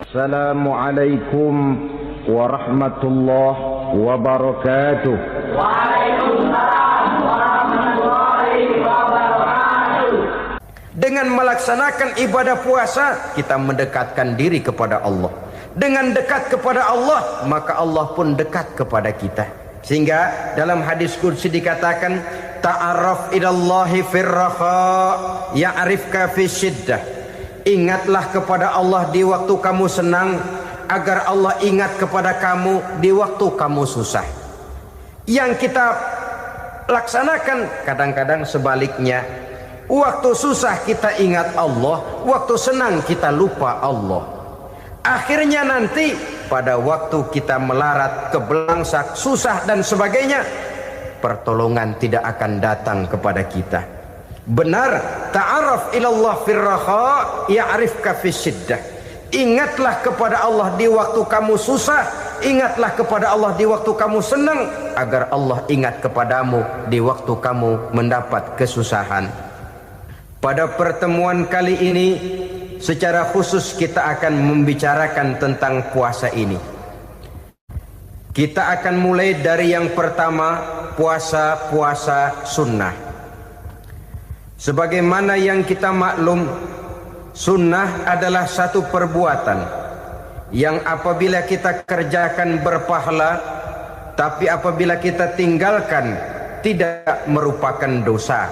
Assalamualaikum warahmatullahi wabarakatuh. Waalaikumsalam warahmatullahi wabarakatuh. Dengan melaksanakan ibadah puasa, kita mendekatkan diri kepada Allah. Dengan dekat kepada Allah, maka Allah pun dekat kepada kita. Sehingga dalam hadis qudsi dikatakan, ta'arraf ilallahi firraha ya'rifka fi syiddah. Ingatlah kepada Allah di waktu kamu senang, agar Allah ingat kepada kamu di waktu kamu susah. Yang kita laksanakan kadang-kadang sebaliknya. Waktu susah kita ingat Allah, waktu senang kita lupa Allah. Akhirnya nanti pada waktu kita melarat, kebelangsak, susah dan sebagainya, pertolongan tidak akan datang kepada kita. Benar, ta'arraf ilallah firraha ya'rifka fi syiddah. Ingatlah kepada Allah di waktu kamu susah, ingatlah kepada Allah di waktu kamu senang, agar Allah ingat kepadamu di waktu kamu mendapat kesusahan. Pada pertemuan kali ini secara khusus kita akan membicarakan tentang puasa ini. Kita akan mulai dari yang pertama, puasa sunnah. Sebagaimana yang kita maklum, sunnah adalah satu perbuatan yang apabila kita kerjakan berpahala, tapi apabila kita tinggalkan tidak merupakan dosa.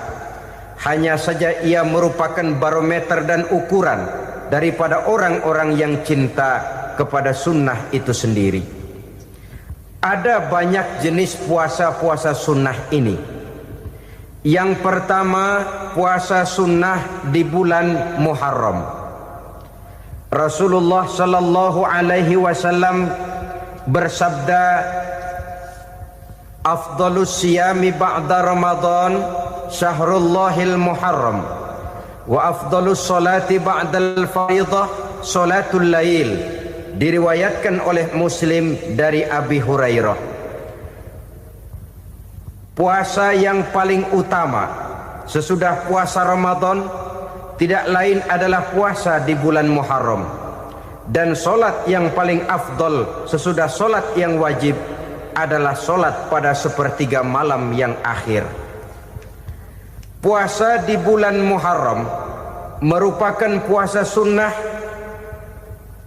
Hanya saja ia merupakan barometer dan ukuran daripada orang-orang yang cinta kepada sunnah itu sendiri. Ada banyak jenis puasa sunnah ini. Yang pertama, puasa sunnah di bulan Muharram. Rasulullah sallallahu alaihi wasallam bersabda, afdalus siyami ba'da Ramadan syahrullahil Muharram, wa afdalus salati ba'dal faridah salatul lail. Diriwayatkan oleh Muslim dari Abi Hurairah. Puasa yang paling utama sesudah puasa Ramadan tidak lain adalah puasa di bulan Muharram. Dan solat yang paling afdol sesudah solat yang wajib adalah solat pada sepertiga malam yang akhir. Puasa di bulan Muharram merupakan puasa sunnah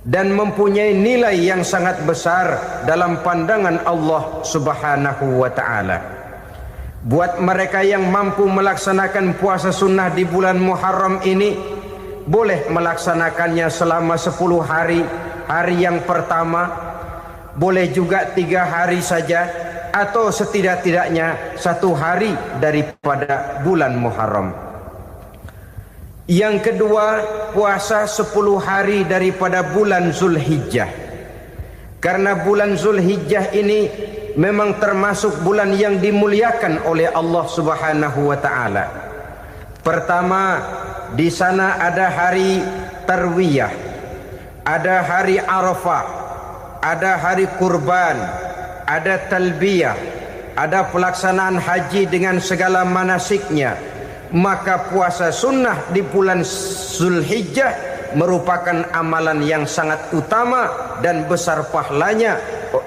dan mempunyai nilai yang sangat besar dalam pandangan Allah Subhanahu wa ta'ala. Buat mereka yang mampu melaksanakan puasa sunnah di bulan Muharram ini, boleh melaksanakannya selama 10 hari. Hari yang pertama boleh juga 3 hari saja, atau setidak-tidaknya 1 hari daripada bulan Muharram. Yang kedua, puasa 10 hari daripada bulan Zulhijjah. Karena bulan Zulhijjah ini memang termasuk bulan yang dimuliakan oleh Allah Subhanahu wa ta'ala. Pertama, di sana ada hari Tarwiyah, ada hari Arafah, ada hari kurban, ada talbiyah, ada pelaksanaan haji dengan segala manasiknya. Maka puasa sunnah di bulan Zulhijjah merupakan amalan yang sangat utama dan besar pahalanya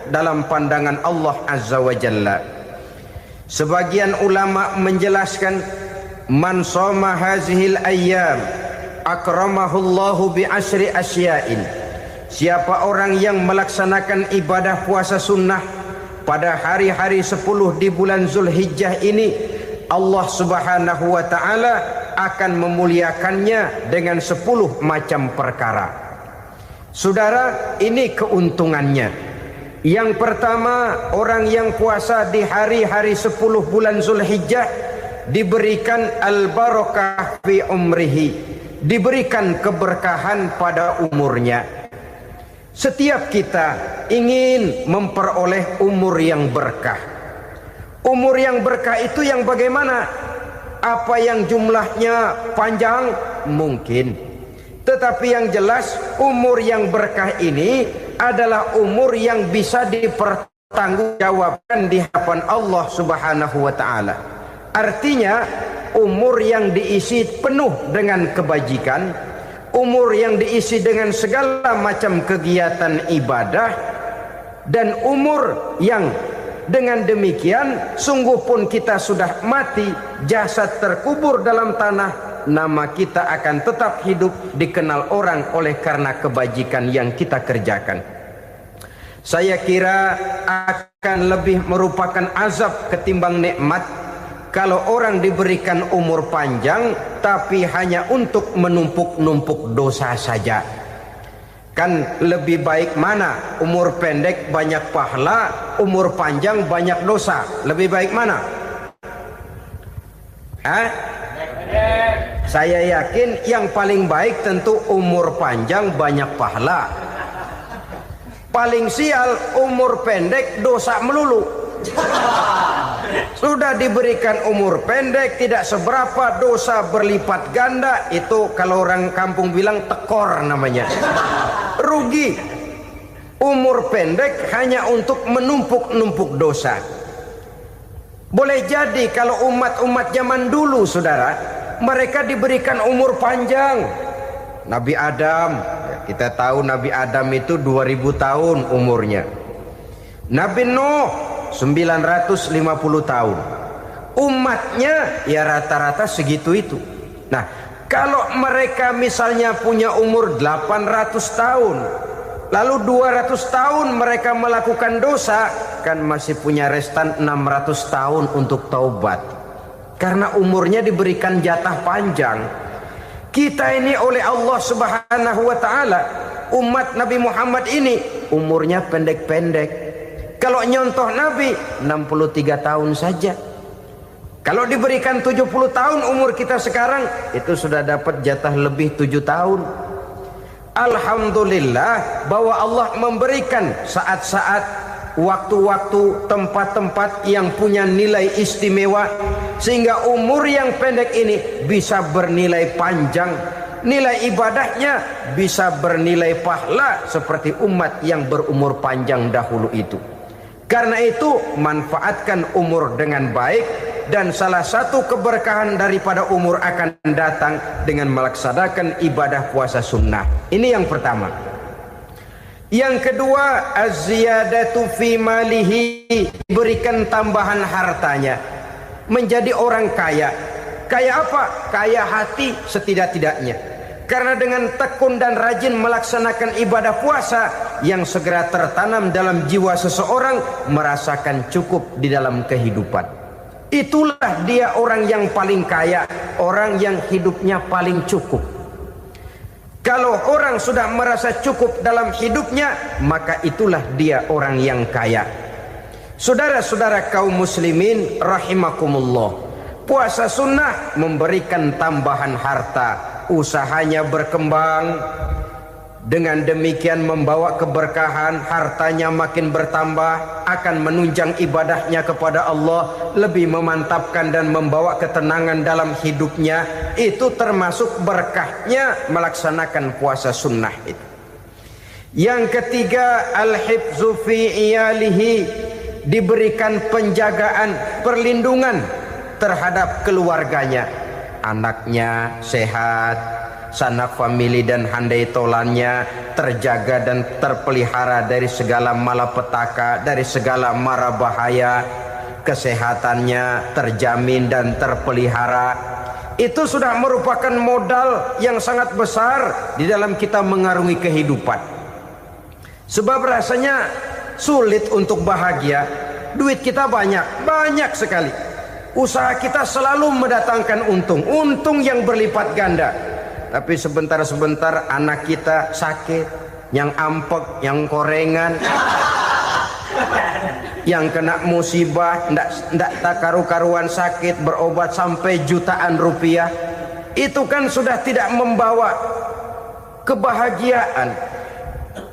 dalam pandangan Allah Azza wa Jalla. Sebagian ulama menjelaskan, man shoma hazihil ayyam akramahullahu bi asri asya'in. Siapa orang yang melaksanakan ibadah puasa sunnah pada hari-hari 10 di bulan Zulhijjah ini, Allah Subhanahu wa ta'ala akan memuliakannya dengan 10 macam perkara. Saudara, ini keuntungannya. Yang pertama, orang yang puasa di hari-hari 10 bulan Zulhijjah diberikan al-barakah fi umrihi, diberikan keberkahan pada umurnya. Setiap kita ingin memperoleh umur yang berkah. Umur yang berkah itu yang bagaimana? Apa yang jumlahnya panjang? Mungkin. Tetapi yang jelas, umur yang berkah ini adalah umur yang bisa dipertanggungjawabkan di hadapan Allah Subhanahu wa ta'ala. Artinya umur yang diisi penuh dengan kebajikan, umur yang diisi dengan segala macam kegiatan ibadah, dan umur yang dengan demikian sungguh pun kita sudah mati, jasad terkubur dalam tanah, nama kita akan tetap hidup, dikenal orang oleh karena kebajikan yang kita kerjakan. Saya kira akan lebih merupakan azab ketimbang nikmat kalau orang diberikan umur panjang tapi hanya untuk menumpuk-numpuk dosa saja. Kan lebih baik mana? Umur pendek banyak pahala, umur panjang banyak dosa. Lebih baik mana? Saya yakin yang paling baik tentu umur panjang banyak pahala. Paling sial umur pendek dosa melulu. Sudah diberikan umur pendek tidak seberapa, dosa berlipat ganda. Itu kalau orang kampung bilang tekor namanya. Rugi. Umur pendek hanya untuk menumpuk-numpuk dosa. Boleh jadi kalau umat-umat zaman dulu, saudara, mereka diberikan umur panjang. Nabi Adam, kita tahu Nabi Adam itu 2000 tahun umurnya. Nabi Nuh 950 tahun. Umatnya ya rata-rata segitu itu. Nah, kalau mereka misalnya punya umur 800 tahun, lalu 200 tahun mereka melakukan dosa, kan masih punya restan 600 tahun untuk taubat. Karena umurnya diberikan jatah panjang. Kita ini oleh Allah Subhanahu wa taala, umat Nabi Muhammad ini umurnya pendek-pendek. Kalau nyontoh Nabi 63 tahun saja. Kalau diberikan 70 tahun umur kita sekarang, itu sudah dapat jatah lebih 7 tahun. Alhamdulillah bahwa Allah memberikan saat-saat, waktu-waktu, tempat-tempat yang punya nilai istimewa, sehingga umur yang pendek ini bisa bernilai panjang, nilai ibadahnya bisa bernilai pahala seperti umat yang berumur panjang dahulu itu. Karena itu manfaatkan umur dengan baik, dan salah satu keberkahan daripada umur akan datang dengan melaksanakan ibadah puasa sunnah. Ini yang pertama. Yang kedua, az-ziyadatu fi malihi, diberikan tambahan hartanya, menjadi orang kaya. Kaya apa? Kaya hati setidak-tidaknya. Karena dengan tekun dan rajin melaksanakan ibadah puasa, yang segera tertanam dalam jiwa seseorang merasakan cukup di dalam kehidupan. Itulah dia orang yang paling kaya, orang yang hidupnya paling cukup. Kalau orang sudah merasa cukup dalam hidupnya, maka itulah dia orang yang kaya. Saudara-saudara kaum muslimin rahimakumullah, puasa sunnah memberikan tambahan harta, usahanya berkembang, dengan demikian membawa keberkahan, hartanya makin bertambah, akan menunjang ibadahnya kepada Allah, lebih memantapkan dan membawa ketenangan dalam hidupnya. Itu termasuk berkahnya melaksanakan puasa sunnah itu. Yang ketiga, al-hifzu fi iyalihi, diberikan penjagaan, perlindungan terhadap keluarganya, anaknya sehat, sanak famili dan handai tolannya terjaga dan terpelihara dari segala malapetaka, dari segala mara bahaya, kesehatannya terjamin dan terpelihara. Itu sudah merupakan modal yang sangat besar di dalam kita mengarungi kehidupan. Sebab rasanya sulit untuk bahagia, duit kita banyak sekali, usaha kita selalu mendatangkan untung yang berlipat ganda. Tapi sebentar-sebentar anak kita sakit, yang ampek, yang korengan, yang kena musibah, ndak tak karu-karuan sakit, berobat sampai jutaan rupiah. Itu kan sudah tidak membawa kebahagiaan.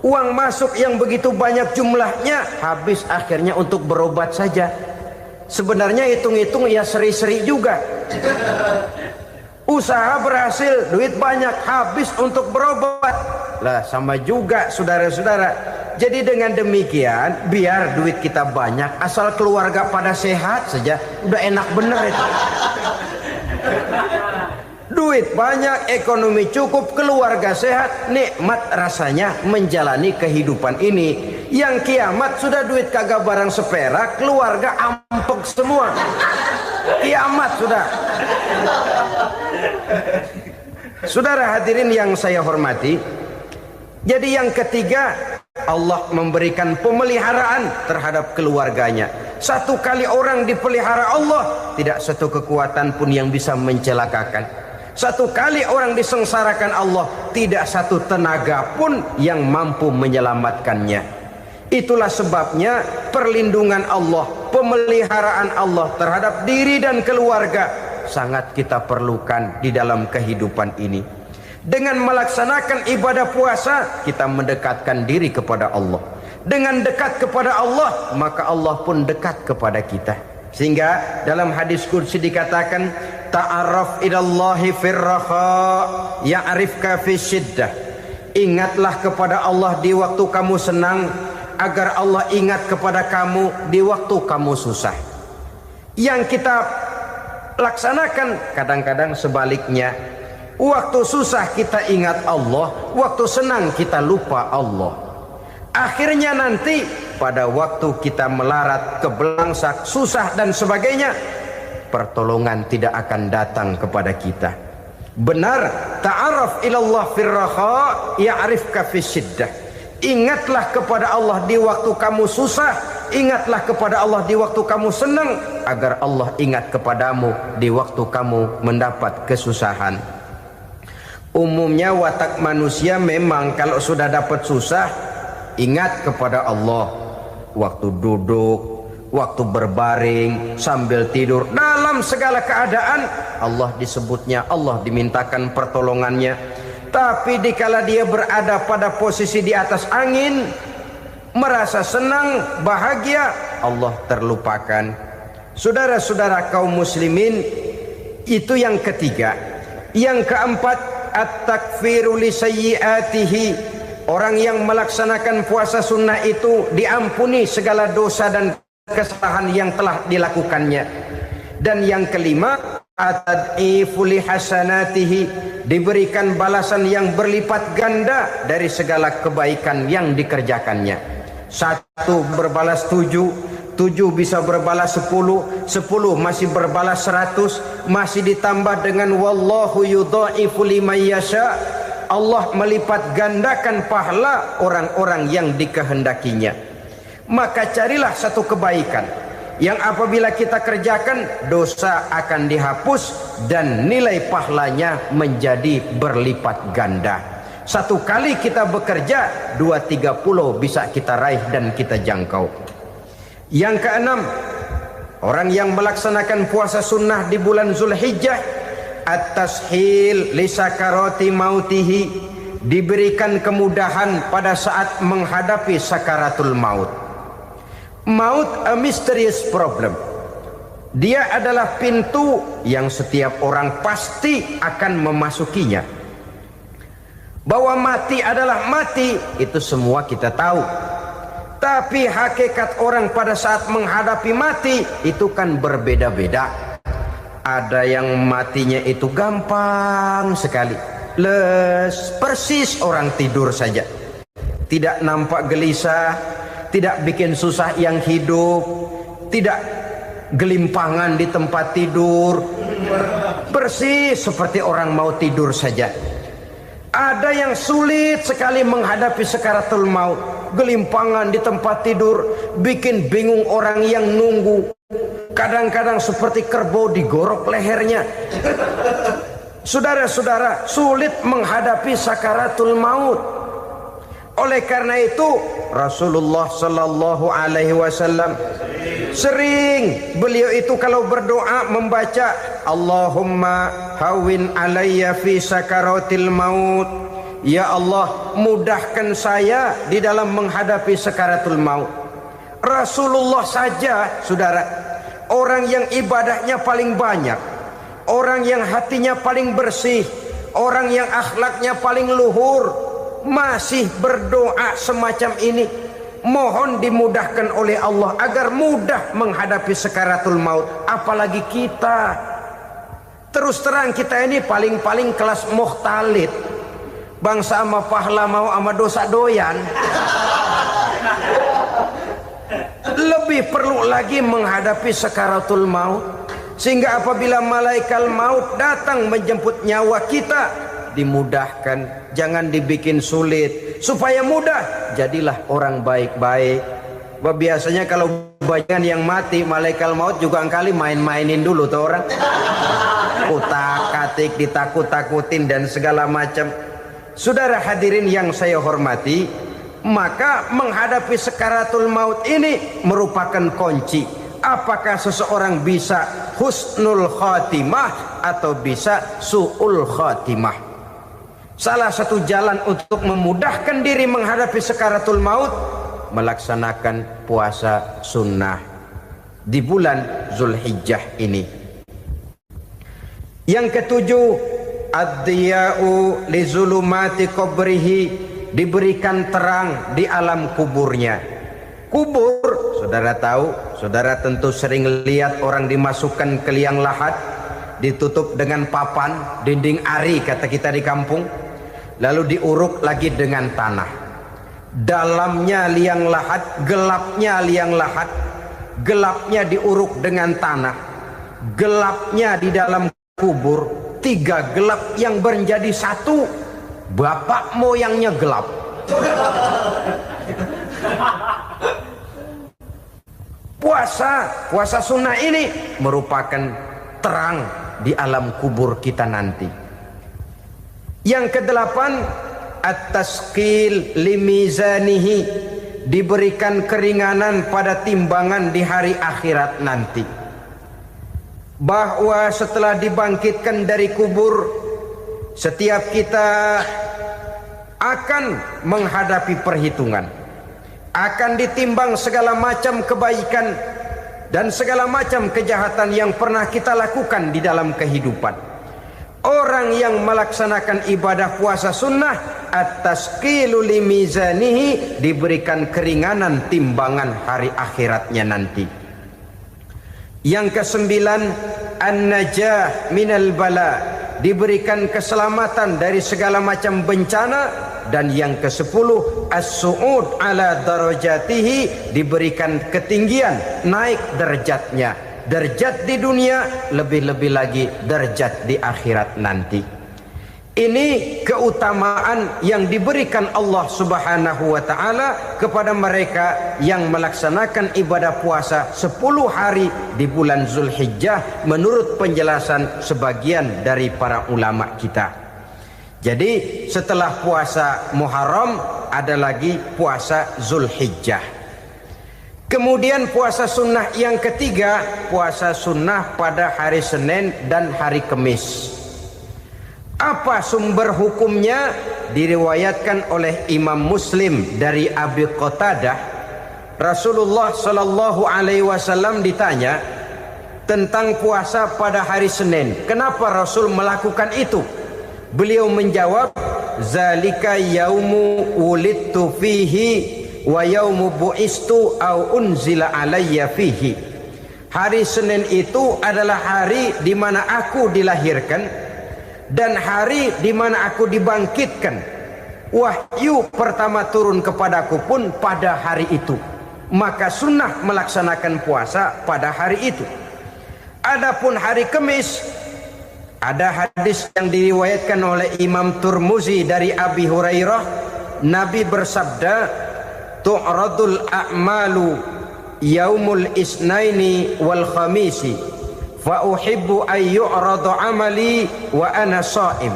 Uang masuk yang begitu banyak jumlahnya, habis akhirnya untuk berobat saja. Sebenarnya hitung-hitung ya seri-seri juga. Usaha berhasil, duit banyak, habis untuk berobat. Lah sama juga saudara-saudara. Jadi dengan demikian, biar duit kita banyak, asal keluarga pada sehat saja, udah enak bener itu. Duit banyak, ekonomi cukup, keluarga sehat, nikmat rasanya menjalani kehidupan ini. Yang kiamat sudah duit kagak barang seperak, keluarga ampek semua. Kiamat sudah. Saudara hadirin yang saya hormati, jadi yang ketiga, Allah memberikan pemeliharaan terhadap keluarganya. Satu kali orang dipelihara Allah, tidak satu kekuatan pun yang bisa mencelakakan. Satu kali orang disengsarakan Allah, tidak satu tenaga pun yang mampu menyelamatkannya. Itulah sebabnya perlindungan Allah, pemeliharaan Allah terhadap diri dan keluarga sangat kita perlukan di dalam kehidupan ini. Dengan melaksanakan ibadah puasa, kita mendekatkan diri kepada Allah. Dengan dekat kepada Allah, maka Allah pun dekat kepada kita. Sehingga dalam hadis qudsi dikatakan, ta'arraf ilallahi firraha ya'rifka fi syiddah. Ingatlah kepada Allah di waktu kamu senang, agar Allah ingat kepada kamu di waktu kamu susah. Yang kita laksanakan kadang-kadang sebaliknya. Waktu susah kita ingat Allah, waktu senang kita lupa Allah. Akhirnya nanti pada waktu kita melarat, kebelangsak, susah dan sebagainya, pertolongan tidak akan datang kepada kita. Benar, ta'arraf ilallah firraha ya'rifka fi syiddah. Ingatlah kepada Allah di waktu kamu susah, ingatlah kepada Allah di waktu kamu senang, agar Allah ingat kepadamu di waktu kamu mendapat kesusahan. Umumnya watak manusia memang kalau sudah dapat susah, ingat kepada Allah. Waktu duduk, waktu berbaring, sambil tidur, dalam segala keadaan Allah disebutnya, Allah dimintakan pertolongannya. Tapi dikala dia berada pada posisi di atas angin, merasa senang, bahagia, Allah terlupakan. Saudara-saudara kaum muslimin, itu yang ketiga. Yang keempat, at-takfiru li sayyiatihi. Orang yang melaksanakan puasa sunnah itu diampuni segala dosa dan kesalahan yang telah dilakukannya. Dan yang kelima, at-tad'ifu li hasanatihi, diberikan balasan yang berlipat ganda dari segala kebaikan yang dikerjakannya. 1 berbalas 7, 7 bisa berbalas 10, 10 masih berbalas 100, masih ditambah dengan wallahu yudha'ifu liman yasha. Allah melipat gandakan pahala orang-orang yang dikehendakinya. Maka carilah satu kebaikan yang apabila kita kerjakan, dosa akan dihapus dan nilai pahalanya menjadi berlipat ganda. Satu kali kita bekerja, 2-3 pulau bisa kita raih dan kita jangkau. Yang keenam, orang yang melaksanakan puasa sunnah di bulan Zulhijjah, at-tashil li sakarati mautihi, diberikan kemudahan pada saat menghadapi sakaratul maut. Maut a mysterious problem. Dia adalah pintu yang setiap orang pasti akan memasukinya. Bahwa mati adalah mati, itu semua kita tahu. Tapi hakikat orang pada saat menghadapi mati itu kan berbeda-beda. Ada yang matinya itu gampang sekali, persis orang tidur saja, tidak nampak gelisah, tidak bikin susah yang hidup, tidak gelimpangan di tempat tidur, persis seperti orang mau tidur saja. Ada yang sulit sekali menghadapi sakaratul maut, gelimpangan di tempat tidur, bikin bingung orang yang nunggu. Kadang-kadang seperti kerbau digorok lehernya. Saudara-saudara, sulit menghadapi sakaratul maut. Oleh karena itu Rasulullah sallallahu alaihi wasallam sering beliau itu kalau berdoa membaca Allahumma hawin alayya fi sakaratil maut. Ya Allah, mudahkan saya di dalam menghadapi sakaratul maut. Rasulullah saja, saudara, orang yang ibadahnya paling banyak, orang yang hatinya paling bersih, orang yang akhlaknya paling luhur, masih berdoa semacam ini. Mohon dimudahkan oleh Allah agar mudah menghadapi sakaratul maut. Apalagi kita Terus terang kita ini paling-paling kelas mukhtalid. Bangsa sama pahala mau sama dosa doyan. Lebih perlu lagi menghadapi sakaratul maut, sehingga apabila malaikat maut datang menjemput nyawa kita, dimudahkan, jangan dibikin sulit, supaya mudah. Jadilah orang baik-baik. Biasanya kalau banyak yang mati, malaikat maut juga kali main-mainin dulu tuh orang, utak-atik, ditakut-takutin dan segala macam. Saudara hadirin yang saya hormati, maka menghadapi sakaratul maut ini merupakan kunci. Apakah seseorang bisa husnul khatimah atau bisa su'ul khatimah? Salah satu jalan untuk memudahkan diri menghadapi sakaratul maut, melaksanakan puasa sunnah di bulan Zulhijjah ini. Yang ketujuh, ad-diya'u li zulumati qabrihi, diberikan terang di alam kuburnya. Kubur, saudara tahu, saudara tentu sering lihat orang dimasukkan ke liang lahat, ditutup dengan papan, dinding ari kata kita di kampung, lalu diuruk lagi dengan tanah. Dalamnya liang lahat, gelapnya liang lahat, gelapnya diuruk dengan tanah, gelapnya di dalam kubur, tiga gelap yang menjadi satu. Bapak moyangnya gelap. Puasa sunnah ini merupakan terang di alam kubur kita nanti. Yang kedelapan, at-tasqil limizanihi, diberikan keringanan pada timbangan di hari akhirat nanti. Bahwa setelah dibangkitkan dari kubur, setiap kita akan menghadapi perhitungan, akan ditimbang segala macam kebaikan dan segala macam kejahatan yang pernah kita lakukan di dalam kehidupan. Orang yang melaksanakan ibadah puasa sunnah, at-tasqilu limizanihi, diberikan keringanan timbangan hari akhiratnya nanti. Yang kesembilan, an-najah minal bala, diberikan keselamatan dari segala macam bencana. Dan yang ke-10, as-su'ud ala darajatihi, diberikan ketinggian, naik derajatnya, derajat di dunia, lebih-lebih lagi derajat di akhirat nanti. Ini keutamaan yang diberikan Allah Subhanahu wa ta'ala kepada mereka yang melaksanakan ibadah puasa 10 hari di bulan Zulhijjah menurut penjelasan sebagian dari para ulama kita. Jadi setelah puasa Muharram ada lagi puasa Zulhijjah. Kemudian puasa sunnah yang ketiga, puasa sunnah pada hari Senin dan hari Kamis. Apa sumber hukumnya? Diriwayatkan oleh Imam Muslim dari Abi Qatadah, Rasulullah sallallahu alaihi wasallam ditanya tentang puasa pada hari Senin. Kenapa Rasul melakukan itu? Beliau menjawab, zalika yaumu wulidtu fihi wa yaumu bu'istu au unzila alayya fihi. Hari Senin itu adalah hari di mana aku dilahirkan dan hari di mana aku dibangkitkan. Wahyu pertama turun kepadaku pun pada hari itu. Maka sunnah melaksanakan puasa pada hari itu. Adapun hari Kamis, ada hadis yang diriwayatkan oleh Imam Turmuzi dari Abi Hurairah, Nabi bersabda, tu'radul a'malu yaumul isnaini wal khamisi fa uhibbu an yu'radu amali wa ana sha'im.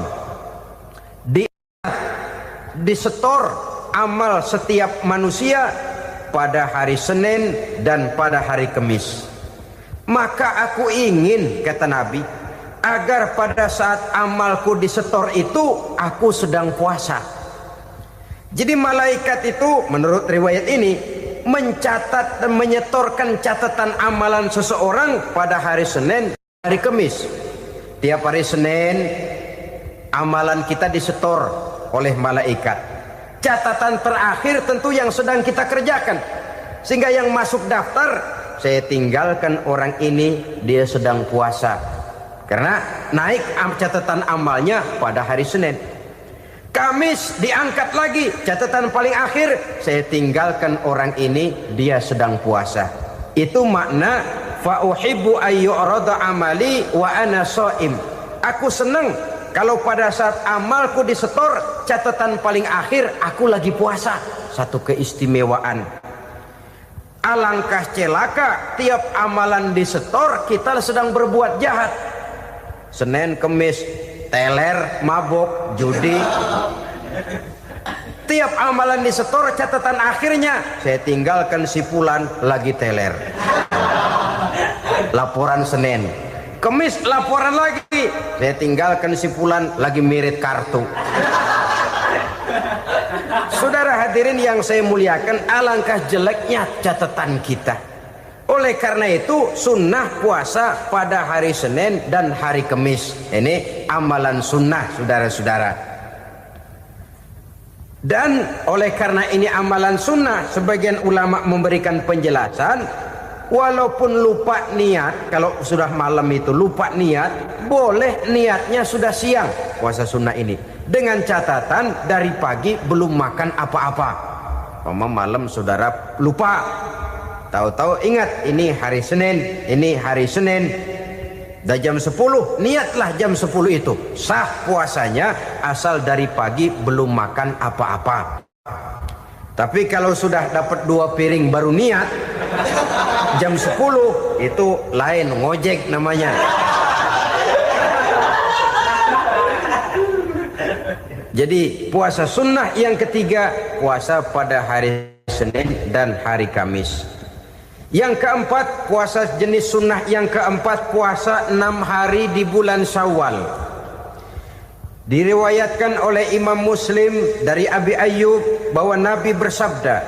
Disetor amal setiap manusia pada hari Senin dan pada hari Kamis. Maka aku ingin, kata Nabi, agar pada saat amalku disetor itu aku sedang puasa. Jadi malaikat itu menurut riwayat ini mencatat dan menyetorkan catatan amalan seseorang pada hari Senin, hari Kamis. Tiap hari Senin amalan kita disetor oleh malaikat. Catatan terakhir tentu yang sedang kita kerjakan, sehingga yang masuk daftar, saya tinggalkan orang ini, dia sedang puasa. Karena naik catatan amalnya pada hari Senin. Kamis diangkat lagi, catatan paling akhir, saya tinggalkan orang ini, dia sedang puasa. Itu makna fa uhibbu ayyurada amali wa ana shaim. Aku senang kalau pada saat amalku disetor, catatan paling akhir aku lagi puasa. Satu keistimewaan. Alangkah celaka tiap amalan disetor kita sedang berbuat jahat. Senin, Kemis, teler, mabok, judi. Tiap amalan disetor, catatan akhirnya saya tinggalkan si fulan lagi teler. Laporan Senin. Kemis laporan lagi, saya tinggalkan si fulan lagi mirit kartu. Saudara hadirin yang saya muliakan, alangkah jeleknya catatan kita. Oleh karena itu sunnah puasa pada hari Senin dan hari Kemis. Ini amalan sunnah, saudara-saudara. Dan oleh karena ini amalan sunnah, sebagian ulama memberikan penjelasan, walaupun lupa niat, kalau sudah malam itu lupa niat, boleh niatnya sudah siang puasa sunnah ini, dengan catatan dari pagi belum makan apa-apa. Malam saudara lupa, tahu-tahu ingat ini hari Senin, ini hari Senin, dah jam 10, niatlah jam 10 itu, sah puasanya asal dari pagi belum makan apa-apa. Tapi kalau sudah dapat 2 piring baru niat, jam 10 itu lain, ngojek namanya. Jadi puasa sunnah yang ketiga, puasa pada hari Senin dan hari Kamis. Yang keempat, puasa jenis sunnah yang keempat, puasa 6 hari di bulan Syawal. Diriwayatkan oleh Imam Muslim dari Abi Ayyub bahwa Nabi bersabda,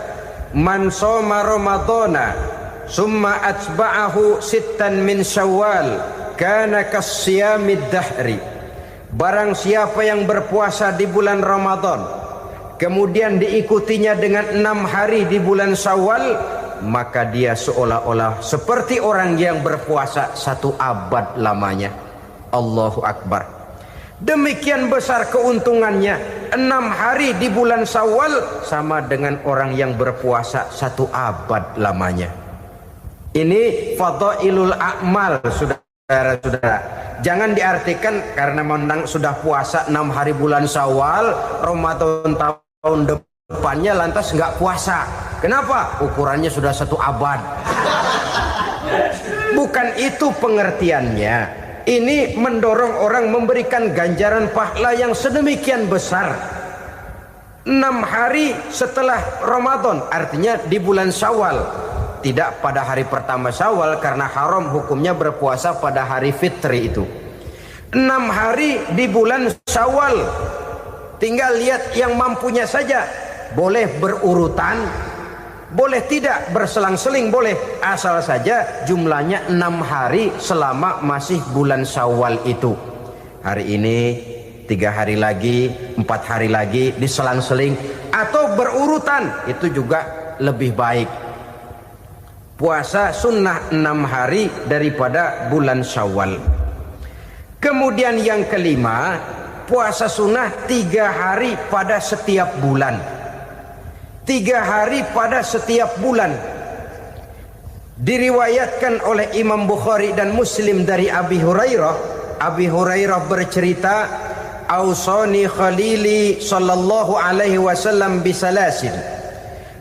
"Man shoma Ramadhana summa atba'ahu sittan min Syawal kana kasyamid dahri." Barang siapa yang berpuasa di bulan Ramadan, kemudian diikutinya dengan 6 hari di bulan Syawal, maka dia seolah-olah seperti orang yang berpuasa 1 abad lamanya. Allahu Akbar. Demikian besar keuntungannya. 6 hari di bulan Syawal sama dengan orang yang berpuasa 1 abad lamanya. Ini fadailul a'mal, saudara-saudara. Jangan diartikan karena menang sudah puasa 6 hari bulan Syawal, Ramadan tahun depannya lantas nggak puasa. Kenapa? Ukurannya sudah 1 abad. Bukan itu pengertiannya. Ini mendorong orang memberikan ganjaran pahala yang sedemikian besar. 6 hari setelah Ramadan, artinya di bulan Syawal. Tidak pada hari pertama Syawal karena haram hukumnya berpuasa pada hari fitri itu. 6 hari di bulan Syawal. Tinggal lihat yang mampunya saja. Boleh berurutan, boleh tidak berselang-seling, boleh. Asal saja jumlahnya 6 hari selama masih bulan Syawal itu. Hari ini 3 hari lagi, 4 hari lagi, diselang-seling atau berurutan, itu juga lebih baik. Puasa sunnah 6 hari daripada bulan Syawal. Kemudian yang kelima, puasa sunnah 3 hari pada setiap bulan. 3 hari pada setiap bulan. Diriwayatkan oleh Imam Bukhari dan Muslim dari Abi Hurairah. Abi Hurairah bercerita, "Ausani khalili sallallahu alaihi wasallam bisalasin."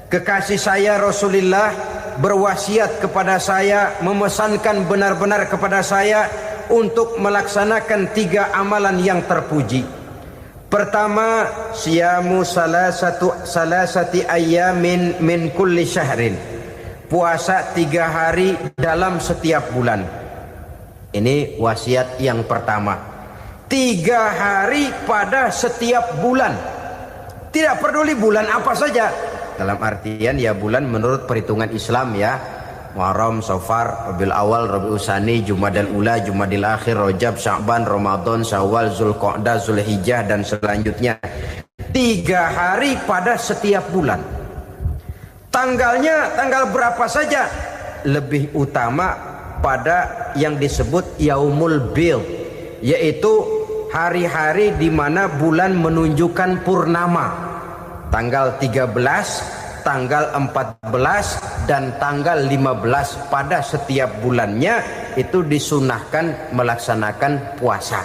Kekasih saya Rasulullah berwasiat kepada saya, memesankan benar-benar kepada saya untuk melaksanakan 3 amalan yang terpuji. Pertama, siyamu salasati ayyamin min kulli syahrin. Puasa 3 hari dalam setiap bulan. Ini wasiat yang pertama. 3 hari pada setiap bulan. Tidak peduli bulan apa saja. Dalam artian ya bulan menurut perhitungan Islam ya. Muharram, Safar, Rabiul Awal, Rabiul Tsani, Jumadal Ula, Jumadil Akhir, Rajab, Sya'ban, Ramadan, Syawal, Zulqa'dah, Zulhijjah dan selanjutnya. 3 hari pada setiap bulan. Tanggalnya tanggal berapa saja. Lebih utama pada yang disebut Yaumul Bid. yaitu hari-hari di mana bulan menunjukkan purnama. Tanggal 13, tanggal 14, dan tanggal 15 pada setiap bulannya itu disunahkan melaksanakan puasa.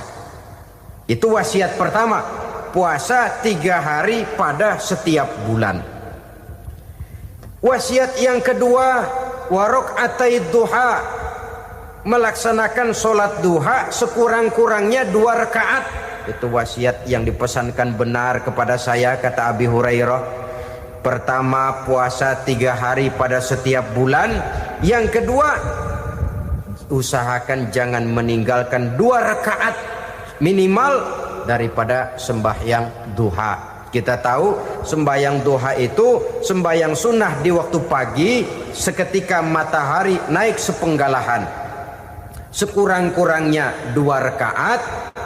Itu wasiat pertama, puasa 3 hari pada setiap bulan. Wasiat yang kedua, warok'atai duha, melaksanakan sholat duha sekurang-kurangnya 2 rakaat. Itu wasiat yang dipesankan benar kepada saya, kata Abi Hurairah. Pertama, puasa 3 hari pada setiap bulan. Yang kedua, usahakan jangan meninggalkan 2 rakaat minimal daripada sembahyang duha. Kita tahu sembahyang duha itu sembahyang sunnah di waktu pagi seketika matahari naik sepenggalahan. Sekurang-kurangnya 2 rakaat,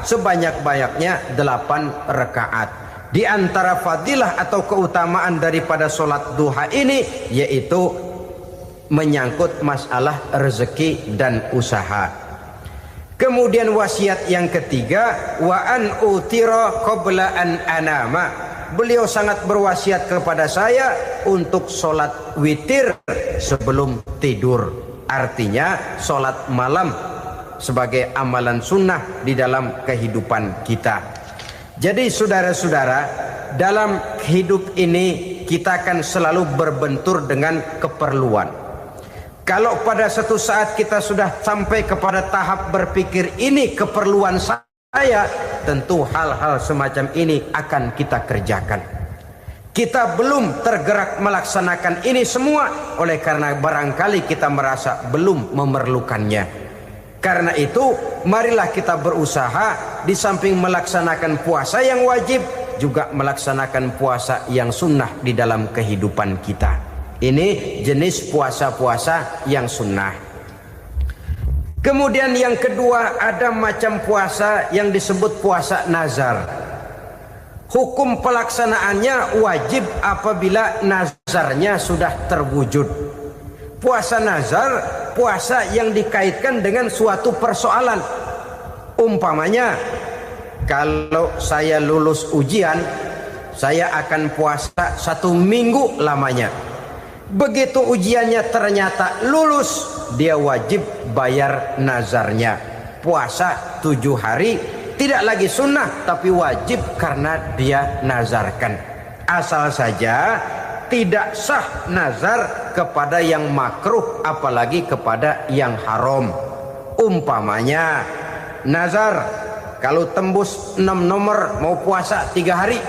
sebanyak-banyaknya 8 rakaat. Di antara fadilah atau keutamaan daripada sholat duha ini yaitu menyangkut masalah rezeki dan usaha. Kemudian wasiat yang ketiga, wa an utira qabla an anama. Beliau sangat berwasiat kepada saya untuk sholat witir sebelum tidur. Artinya sholat malam sebagai amalan sunnah di dalam kehidupan kita. Jadi saudara-saudara, dalam hidup ini kita akan selalu berbentur dengan keperluan. Kalau pada satu saat kita sudah sampai kepada tahap berpikir ini keperluan saya, tentu hal-hal semacam ini akan kita kerjakan. Kita belum tergerak melaksanakan ini semua oleh karena barangkali kita merasa belum memerlukannya. Karena itu marilah kita berusaha di samping melaksanakan puasa yang wajib juga melaksanakan puasa yang sunnah di dalam kehidupan kita. Ini jenis puasa-puasa yang sunnah. Kemudian yang kedua, ada macam puasa yang disebut puasa nazar. Hukum pelaksanaannya wajib apabila nazarnya sudah terwujud. Puasa nazar, puasa yang dikaitkan dengan suatu persoalan. Umpamanya, kalau saya lulus ujian, saya akan puasa 1 minggu lamanya. Begitu ujiannya ternyata lulus, dia wajib bayar nazarnya. Puasa 7 hari, tidak lagi sunnah tapi wajib karena dia nazarkan. Asal saja tidak sah nazar kepada yang makruh apalagi kepada yang haram. Umpamanya nazar kalau tembus 6 nomor mau puasa 3 hari.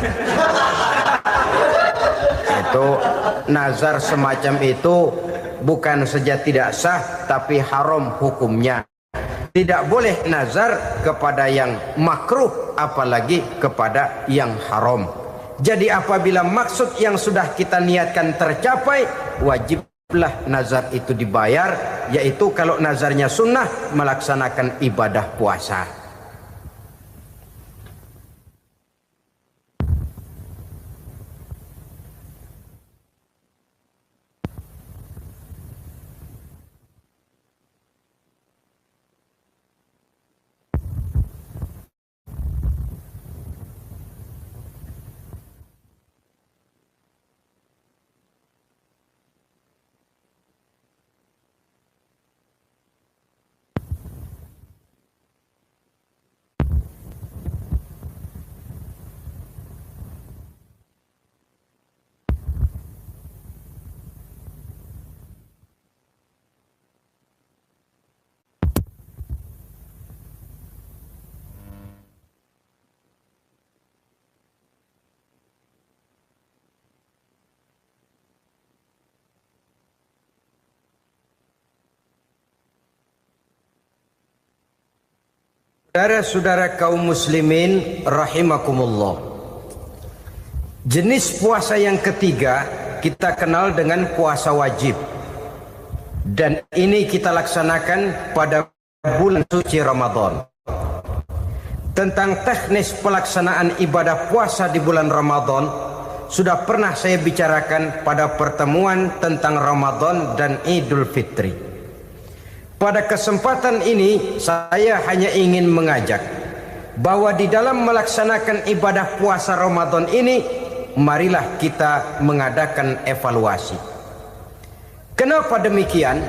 Itu nazar semacam itu bukan saja tidak sah tapi haram hukumnya. Tidak boleh nazar kepada yang makruh apalagi kepada yang haram. Jadi apabila maksud yang sudah kita niatkan tercapai, wajiblah nazar itu dibayar, yaitu kalau nazarnya sunnah melaksanakan ibadah puasa. Saudara-saudara kaum muslimin rahimakumullah. Jenis puasa yang ketiga kita kenal dengan puasa wajib. Dan ini kita laksanakan pada bulan suci Ramadan. Tentang teknis pelaksanaan ibadah puasa di bulan Ramadan sudah pernah saya bicarakan pada pertemuan tentang Ramadan dan Idul Fitri. Pada kesempatan ini saya hanya ingin mengajak bahwa di dalam melaksanakan ibadah puasa Ramadan ini, marilah kita mengadakan evaluasi. Kenapa demikian?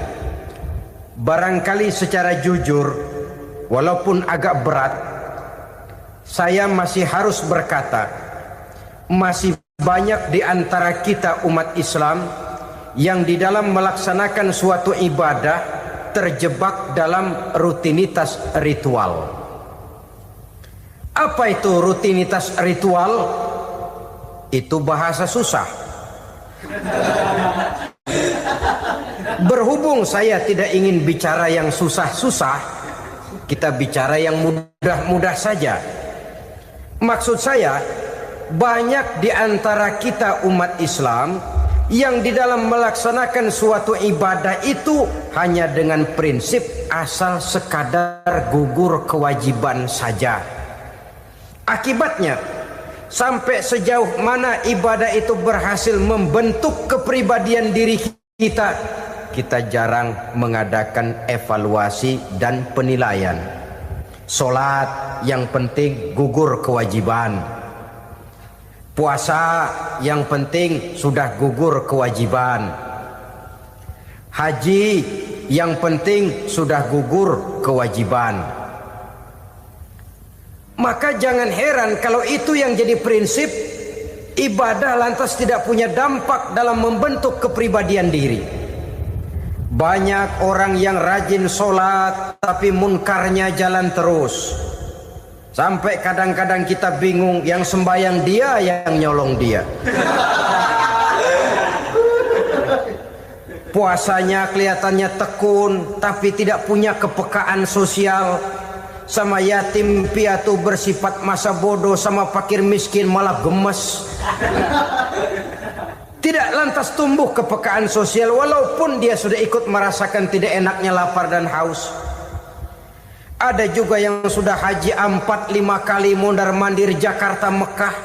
Barangkali secara jujur, walaupun agak berat, saya masih harus berkata, masih banyak di antara kita umat Islam yang di dalam melaksanakan suatu ibadah terjebak dalam rutinitas ritual. Apa itu rutinitas ritual? Itu bahasa susah. Berhubung saya tidak ingin bicara yang susah-susah, kita bicara yang mudah-mudah saja. Maksud saya, banyak di antara kita umat Islam yang di dalam melaksanakan suatu ibadah itu hanya dengan prinsip asal sekadar gugur kewajiban saja. Akibatnya, sampai sejauh mana ibadah itu berhasil membentuk kepribadian diri kita, kita jarang mengadakan evaluasi dan penilaian. Solat yang penting gugur kewajiban. Puasa yang penting sudah gugur kewajiban. Haji yang penting sudah gugur kewajiban. Maka jangan heran kalau itu yang jadi prinsip, ibadah lantas tidak punya dampak dalam membentuk kepribadian diri. Banyak orang yang rajin sholat tapi munkarnya jalan terus. Sampai kadang-kadang kita bingung, yang sembahyang dia, yang nyolong dia. Puasanya kelihatannya tekun tapi tidak punya kepekaan sosial. Sama yatim piatu bersifat masa bodoh, sama fakir miskin malah gemes. Tidak lantas tumbuh kepekaan sosial walaupun dia sudah ikut merasakan tidak enaknya lapar dan haus. Ada juga yang sudah haji 4-5 kali mondar-mandir Jakarta Mekah,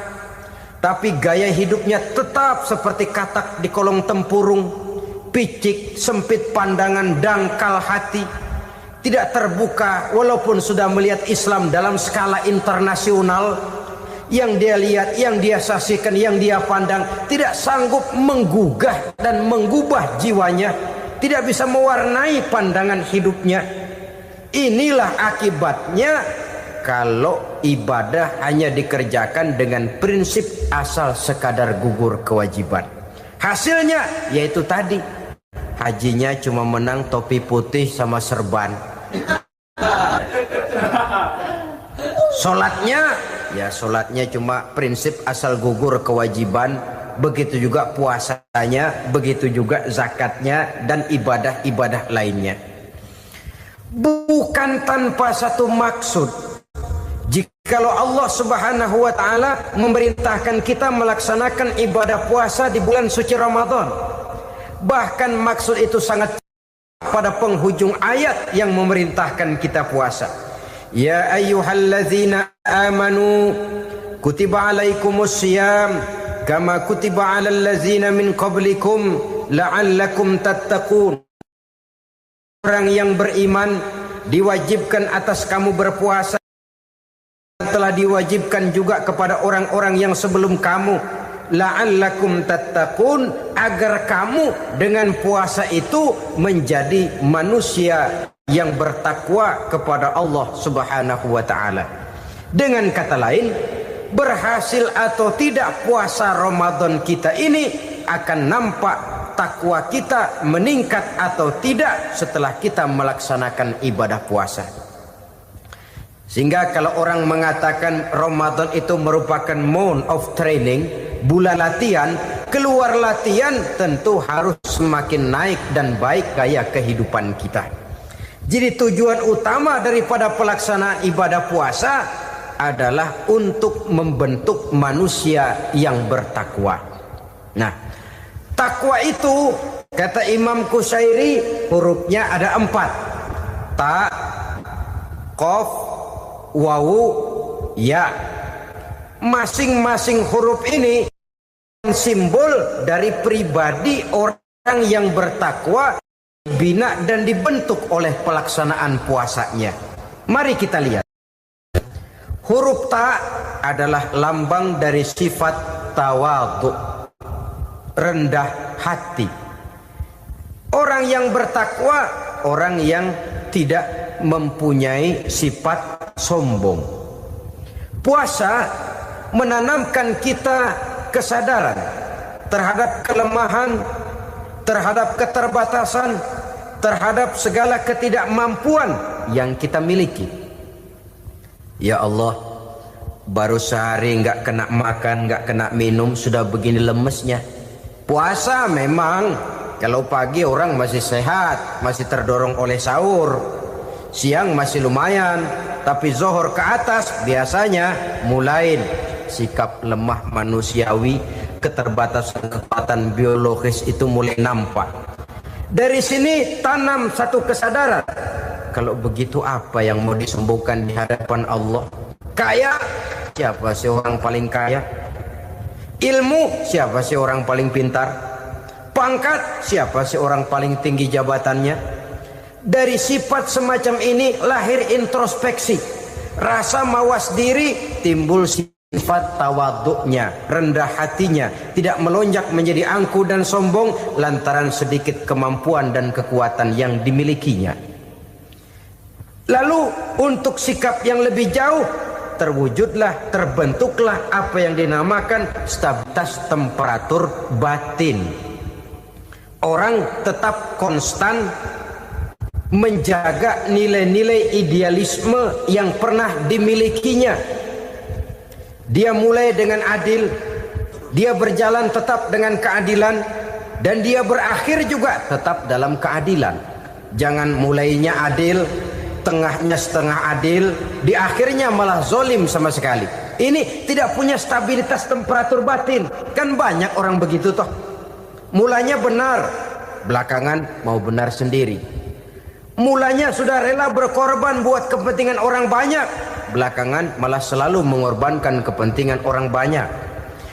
tapi gaya hidupnya tetap seperti katak di kolong tempurung, picik, sempit pandangan, dangkal hati. Tidak terbuka walaupun sudah melihat Islam dalam skala internasional. Yang dia lihat, yang dia saksikan, yang dia pandang, tidak sanggup menggugah dan mengubah jiwanya, tidak bisa mewarnai pandangan hidupnya. Inilah akibatnya kalau ibadah hanya dikerjakan dengan prinsip asal sekadar gugur kewajiban. Hasilnya yaitu tadi, hajinya cuma menang topi putih sama serban. Sholatnya cuma prinsip asal gugur kewajiban. Begitu juga puasanya, begitu juga zakatnya dan ibadah-ibadah lainnya. Bukan tanpa satu maksud. Jikalau Allah Subhanahu wa taala memerintahkan kita melaksanakan ibadah puasa di bulan suci Ramadan, bahkan maksud itu sangat pada penghujung ayat yang memerintahkan kita puasa. Ya ayyuhalladzina amanu kutiba alaikumus syiyam kama kutiba alal ladzina min qablikum la'allakum tattaqun. Orang yang beriman diwajibkan atas kamu berpuasa, telah diwajibkan juga kepada orang-orang yang sebelum kamu, la'allakum tattaqun, agar kamu dengan puasa itu menjadi manusia yang bertakwa kepada Allah Subhanahu wa taala. Dengan kata lain, berhasil atau tidak puasa Ramadan kita ini akan nampak takwa kita meningkat atau tidak setelah kita melaksanakan ibadah puasa. Sehingga kalau orang mengatakan Ramadan itu merupakan month of training, bulan latihan, keluar latihan tentu harus semakin naik dan baik gaya kehidupan kita. Jadi tujuan utama daripada pelaksanaan ibadah puasa adalah untuk membentuk manusia yang bertakwa. Nah, takwa itu kata Imam Qusairi hurufnya ada 4. Ta, qaf, wawu, ya. Masing-masing huruf ini simbol dari pribadi orang yang bertakwa, bina dan dibentuk oleh pelaksanaan puasanya. Mari kita lihat. Huruf ta adalah lambang dari sifat tawadhu, rendah hati. Orang yang bertakwa, orang yang tidak mempunyai sifat sombong. Puasa menanamkan kita kesadaran terhadap kelemahan, terhadap keterbatasan, terhadap segala ketidakmampuan yang kita miliki. Ya Allah, baru sehari nggak kena makan, nggak kena minum, sudah begini lemesnya. Puasa memang, kalau pagi orang masih sehat, masih terdorong oleh sahur, siang masih lumayan, tapi zuhur ke atas biasanya mulai sikap lemah manusiawi, keterbatasan kekuatan biologis itu mulai nampak. Dari sini tanam satu kesadaran. Kalau begitu apa yang mau disembuhkan di hadapan Allah? Kaya, siapa sih orang paling kaya? Ilmu, siapa sih orang paling pintar? Pangkat, siapa sih orang paling tinggi jabatannya? Dari sifat semacam ini lahir introspeksi, rasa mawas diri, timbul sifat tawaduknya, rendah hatinya, tidak melonjak menjadi angku dan sombong lantaran sedikit kemampuan dan kekuatan yang dimilikinya. Lalu untuk sikap yang lebih jauh, terwujudlah, terbentuklah apa yang dinamakan stabilitas temperatur batin. Orang tetap konstan menjaga nilai-nilai idealisme yang pernah dimilikinya. Dia mulai dengan adil, dia berjalan tetap dengan keadilan, dan dia berakhir juga tetap dalam keadilan. Jangan mulainya adil, tengahnya setengah adil, di akhirnya malah zolim sama sekali. Ini tidak punya stabilitas temperatur batin. Kan banyak orang begitu toh. Mulanya benar, belakangan mau benar sendiri. Mulanya sudah rela berkorban buat kepentingan orang banyak, belakangan malah selalu mengorbankan kepentingan orang banyak.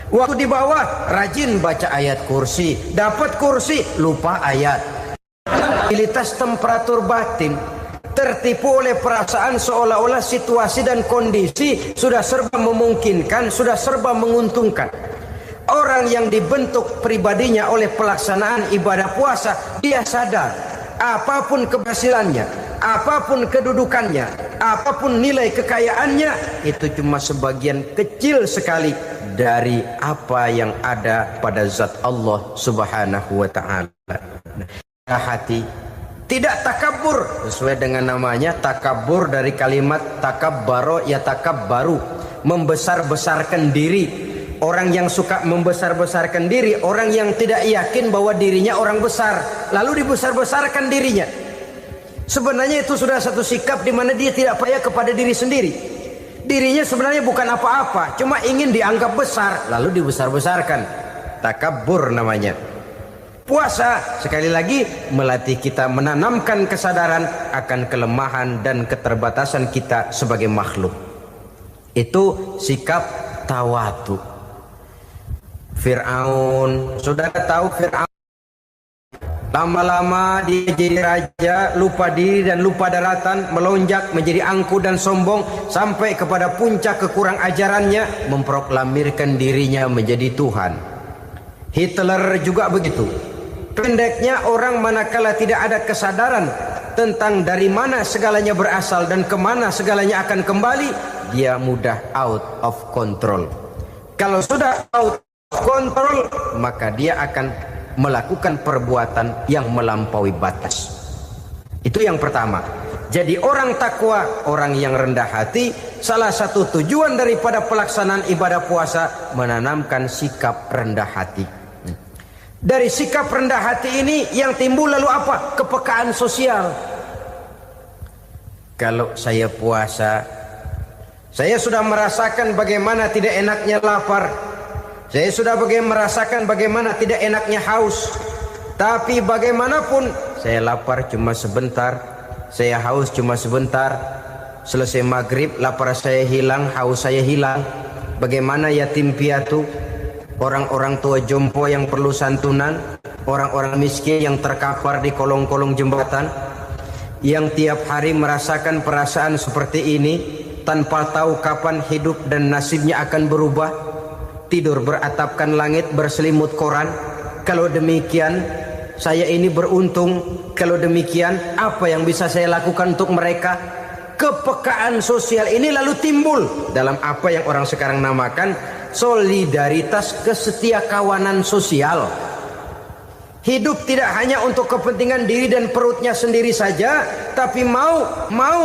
Waktu di bawah rajin baca ayat kursi, dapat kursi lupa ayat. Stabilitas temperatur batin tertipu oleh perasaan seolah-olah situasi dan kondisi sudah serba memungkinkan, sudah serba menguntungkan. Orang yang dibentuk pribadinya oleh pelaksanaan ibadah puasa, dia sadar apapun keberhasilannya, apapun kedudukannya, apapun nilai kekayaannya, itu cuma sebagian kecil sekali dari apa yang ada pada zat Allah Subhanahu wa ta'ala. Hati tidak takabur, sesuai dengan namanya takabur dari kalimat takabbaro ya takabbaru, membesar-besarkan diri. Orang yang suka membesar-besarkan diri, orang yang tidak yakin bahwa dirinya orang besar, lalu dibesar-besarkan dirinya. Sebenarnya itu sudah satu sikap di mana dia tidak percaya kepada diri sendiri. Dirinya sebenarnya bukan apa-apa, cuma ingin dianggap besar, lalu dibesar-besarkan. Takabbur namanya. Puasa sekali lagi melatih kita menanamkan kesadaran akan kelemahan dan keterbatasan kita sebagai makhluk. Itu sikap tawadhu. Fir'aun, saudara tahu Fir'aun, lama-lama dia jadi raja, lupa diri dan lupa daratan, melonjak menjadi angku dan sombong sampai kepada puncak kekurang ajarannya, memproklamirkan dirinya menjadi Tuhan. Hitler juga begitu. Pendeknya orang manakala tidak ada kesadaran tentang dari mana segalanya berasal dan kemana segalanya akan kembali, dia mudah out of control. Kalau sudah out of control, maka dia akan melakukan perbuatan yang melampaui batas. Itu yang pertama. Jadi orang takwa, orang yang rendah hati, salah satu tujuan daripada pelaksanaan ibadah puasa menanamkan sikap rendah hati. Dari sikap rendah hati ini yang timbul lalu apa? Kepekaan sosial. Kalau saya puasa, saya sudah merasakan bagaimana tidak enaknya lapar. Saya sudah merasakan bagaimana tidak enaknya haus. Tapi bagaimanapun, saya lapar cuma sebentar, saya haus cuma sebentar. Selesai maghrib, lapar saya hilang, haus saya hilang. Bagaimana yatim piatu, orang-orang tua jompo yang perlu santunan, orang-orang miskin yang terkapar di kolong-kolong jembatan, yang tiap hari merasakan perasaan seperti ini, tanpa tahu kapan hidup dan nasibnya akan berubah, tidur beratapkan langit berselimut koran. Kalau demikian saya ini beruntung. Kalau demikian apa yang bisa saya lakukan untuk mereka? Kepekaan sosial ini lalu timbul dalam apa yang orang sekarang namakan solidaritas, kesetiakawanan sosial. Hidup tidak hanya untuk kepentingan diri dan perutnya sendiri saja, tapi mau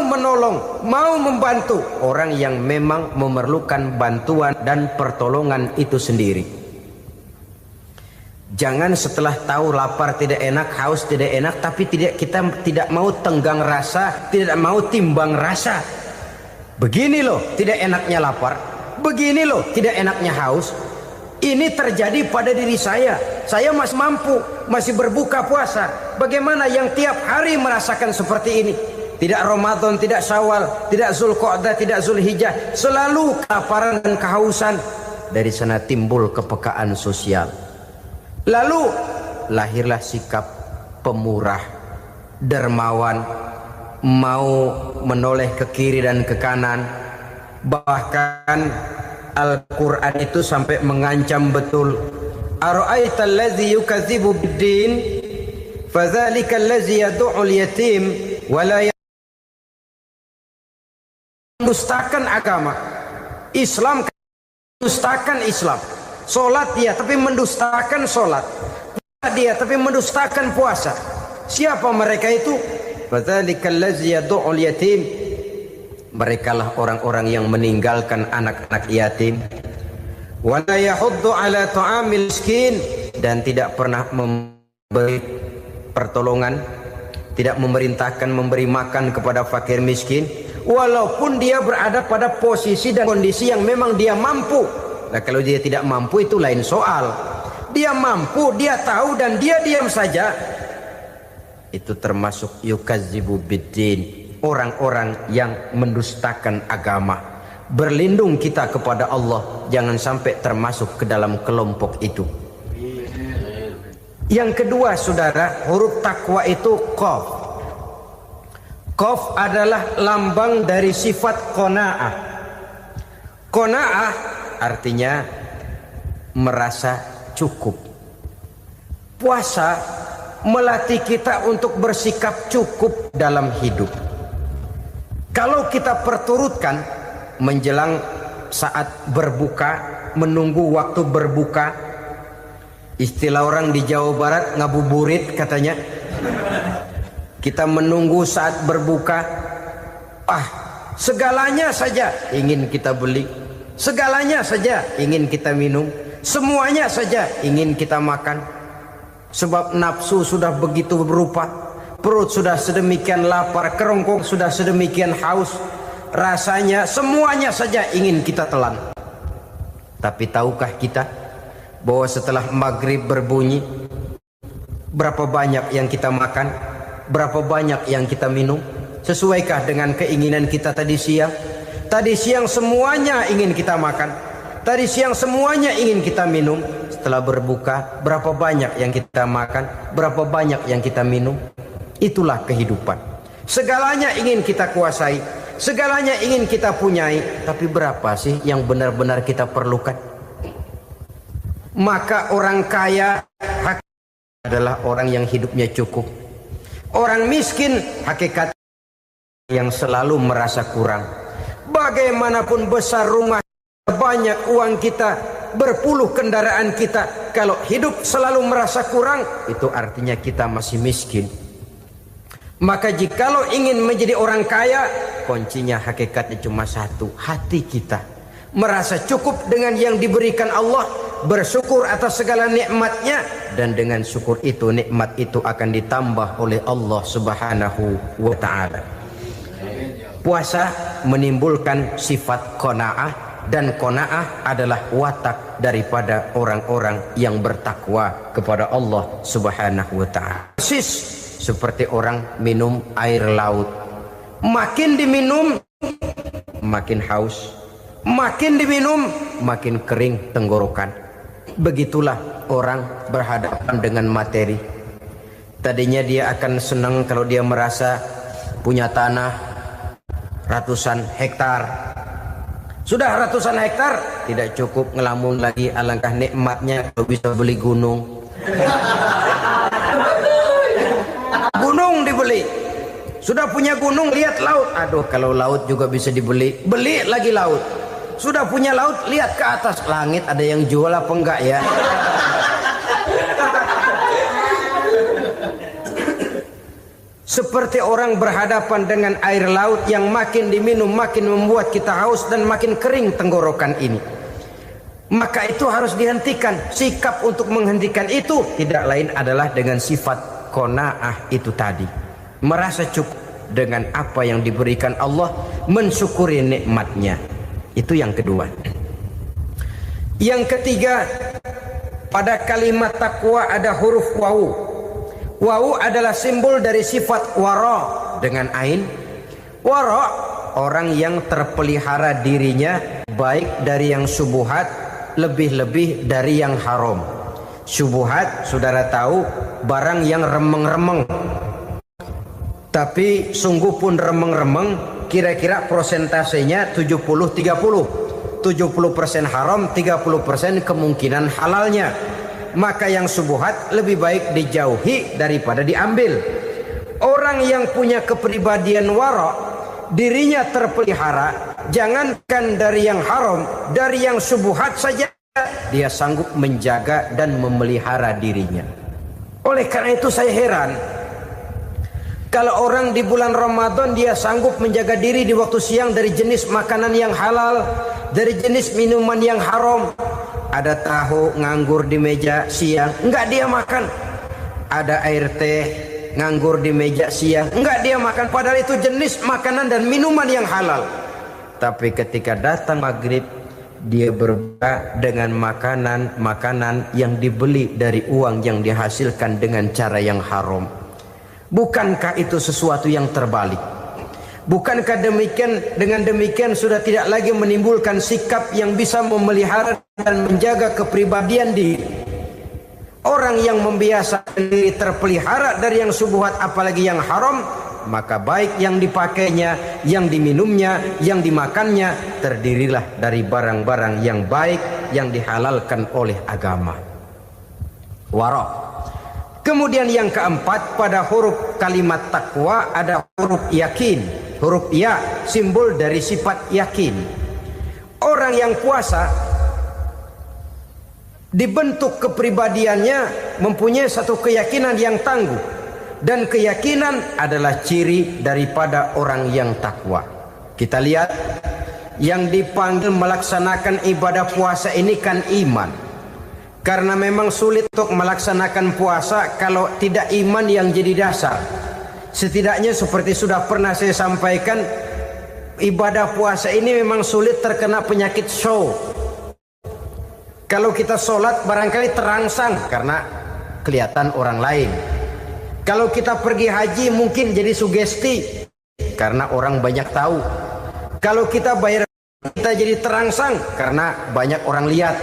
menolong, mau membantu orang yang memang memerlukan bantuan dan pertolongan itu sendiri. Jangan setelah tahu lapar tidak enak, haus tidak enak, tapi kita tidak mau tenggang rasa, tidak mau timbang rasa. Begini loh tidak enaknya lapar, begini loh tidak enaknya haus. Ini terjadi pada diri saya. Saya masih mampu, masih berbuka puasa. Bagaimana yang tiap hari merasakan seperti ini? Tidak Ramadan, tidak Syawal, tidak Zulqa'dah, tidak Zulhijjah, selalu kelaparan dan kehausan. Dari sana timbul kepekaan sosial. Lalu lahirlah sikap pemurah, dermawan, mau menoleh ke kiri dan ke kanan. Bahkan Al-Quran itu sampai mengancam betul. Ara'aita allazi yukadzibu bid-din fadzalika allazi yad'ul yatim wa la mendustakan agama. Islam mendustakan Islam. Salat dia tapi mendustakan salat. Puasa dia tapi mendustakan puasa. Siapa mereka itu? Fadzalika allazi yad'ul yatim. Merekalah orang-orang yang meninggalkan anak-anak yatim. Wa la yahuddu ala ta'amil miskin, dan tidak pernah memberi pertolongan, tidak memerintahkan memberi makan kepada fakir miskin, walaupun dia berada pada posisi dan kondisi yang memang dia mampu. Nah, kalau dia tidak mampu itu lain soal. Dia mampu, dia tahu, dan dia diam saja. Itu termasuk yukadzibu biddin, orang-orang yang mendustakan agama. Berlindung kita kepada Allah, jangan sampai termasuk ke dalam kelompok itu. Yang kedua saudara, huruf takwa itu qaf. Qaf adalah lambang dari sifat qanaah. Qanaah artinya merasa cukup. Puasa melatih kita untuk bersikap cukup dalam hidup. Kalau kita perturutkan menjelang saat berbuka, menunggu waktu berbuka, istilah orang di Jawa Barat ngabuburit katanya. Kita menunggu saat berbuka, segalanya saja ingin kita beli, segalanya saja ingin kita minum, semuanya saja ingin kita makan. Sebab nafsu sudah begitu berupa, perut sudah sedemikian lapar, kerongkong sudah sedemikian haus, rasanya semuanya saja ingin kita telan. Tapi tahukah kita bahwa setelah maghrib berbunyi, berapa banyak yang kita makan, berapa banyak yang kita minum? Sesuaikah dengan keinginan kita tadi siang? Tadi siang semuanya ingin kita makan, tadi siang semuanya ingin kita minum. Setelah berbuka, berapa banyak yang kita makan, berapa banyak yang kita minum? Itulah kehidupan. Segalanya ingin kita kuasai, segalanya ingin kita punyai, tapi berapa sih yang benar-benar kita perlukan? Maka orang kaya adalah orang yang hidupnya cukup. Orang miskin hakikat yang selalu merasa kurang. Bagaimanapun besar rumah, banyak uang kita, berpuluh kendaraan kita, kalau hidup selalu merasa kurang, itu artinya kita masih miskin. Maka jikalau ingin menjadi orang kaya, kuncinya hakikatnya cuma satu, hati kita merasa cukup dengan yang diberikan Allah, bersyukur atas segala nikmatnya, dan dengan syukur itu nikmat itu akan ditambah oleh Allah Subhanahu wa ta'ala. Puasa menimbulkan sifat qanaah, dan qanaah adalah watak daripada orang-orang yang bertakwa kepada Allah Subhanahu wa ta'ala. Persis seperti orang minum air laut, makin diminum makin haus, makin diminum makin kering tenggorokan. Begitulah orang berhadapan dengan materi. Tadinya dia akan senang kalau dia merasa punya tanah ratusan hektar, Sudah ratusan hektar, tidak cukup ngelamun lagi, alangkah nikmatnya kalau bisa beli gunung. Gunung dibeli. Sudah punya gunung, lihat laut. Aduh, kalau laut juga bisa dibeli, beli lagi laut. Sudah punya laut, lihat ke atas langit, ada yang jual apa enggak ya? Seperti orang berhadapan dengan air laut yang makin diminum makin membuat kita haus dan makin kering tenggorokan ini. Maka itu harus dihentikan. Sikap untuk menghentikan itu tidak lain adalah dengan sifat qanaah itu tadi. Merasa cukup dengan apa yang diberikan Allah, mensyukuri nikmatnya. Itu yang kedua. Yang ketiga, pada kalimat takwa ada huruf wawu. Wawu adalah simbol dari sifat wara dengan ain. Wara, orang yang terpelihara dirinya baik dari yang syubhat, lebih-lebih dari yang haram. Syubhat, saudara tahu, barang yang remeng-remeng. Tapi sungguh pun remeng-remeng, kira-kira prosentasenya 70-30. 70% haram, 30% kemungkinan halalnya. Maka yang syubhat lebih baik dijauhi daripada diambil. Orang yang punya kepribadian wara, dirinya terpelihara, jangankan dari yang haram, dari yang syubhat saja dia sanggup menjaga dan memelihara dirinya. Oleh karena itu saya heran kalau orang di bulan Ramadan dia sanggup menjaga diri di waktu siang dari jenis makanan yang halal, dari jenis minuman yang haram. Ada tahu nganggur di meja siang, enggak dia makan. Ada air teh nganggur di meja siang, enggak dia makan. Padahal itu jenis makanan dan minuman yang halal. Tapi ketika datang maghrib, dia berbuka dengan makanan yang dibeli dari uang yang dihasilkan dengan cara yang haram. Bukankah itu sesuatu yang terbalik? Bukankah dengan demikian sudah tidak lagi menimbulkan sikap yang bisa memelihara dan menjaga kepribadian diri? Orang yang membiasakan diri terpelihara dari yang syubhat apalagi yang haram, maka baik yang dipakainya, yang diminumnya, yang dimakannya terdirilah dari barang-barang yang baik yang dihalalkan oleh agama. Wara. Kemudian yang keempat, pada huruf kalimat takwa ada huruf yakin. Huruf ya, simbol dari sifat yakin. Orang yang puasa dibentuk kepribadiannya mempunyai satu keyakinan yang tangguh, dan keyakinan adalah ciri daripada orang yang takwa. Kita lihat yang dipanggil melaksanakan ibadah puasa ini kan iman. Karena memang sulit untuk melaksanakan puasa kalau tidak iman yang jadi dasar. Setidaknya seperti sudah pernah saya sampaikan, ibadah puasa ini memang sulit terkena penyakit show. Kalau kita sholat barangkali terangsang karena kelihatan orang lain. Kalau kita pergi haji mungkin jadi sugesti karena orang banyak tahu. Kalau kita bayar kita jadi terangsang karena banyak orang lihat.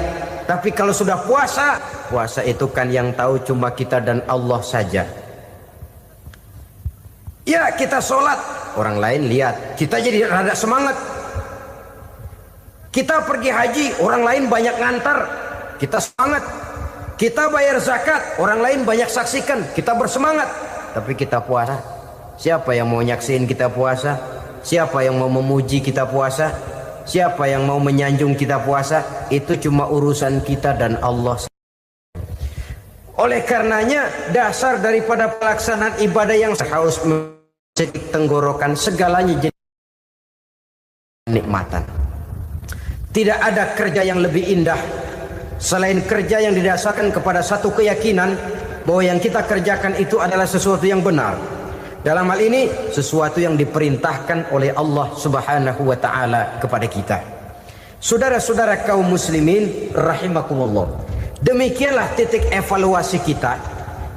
Tapi kalau sudah puasa, puasa itu kan yang tahu cuma kita dan Allah saja. Ya kita sholat, orang lain lihat, kita jadi rada semangat. Kita pergi haji, orang lain banyak ngantar, kita semangat. Kita bayar zakat, orang lain banyak saksikan, kita bersemangat. Tapi kita puasa, siapa yang mau nyaksiin kita puasa? Siapa yang mau memuji kita puasa? Siapa yang mau menyanjung kita puasa? Itu cuma urusan kita dan Allah. Oleh karenanya dasar daripada pelaksanaan ibadah yang haus mencedik tenggorokan segalanya jadi nikmatan. Tidak ada kerja yang lebih indah selain kerja yang didasarkan kepada satu keyakinan bahwa yang kita kerjakan itu adalah sesuatu yang benar. Dalam hal ini sesuatu yang diperintahkan oleh Allah Subhanahu wa taala kepada kita. Saudara-saudara kaum muslimin rahimakumullah. Demikianlah titik evaluasi kita.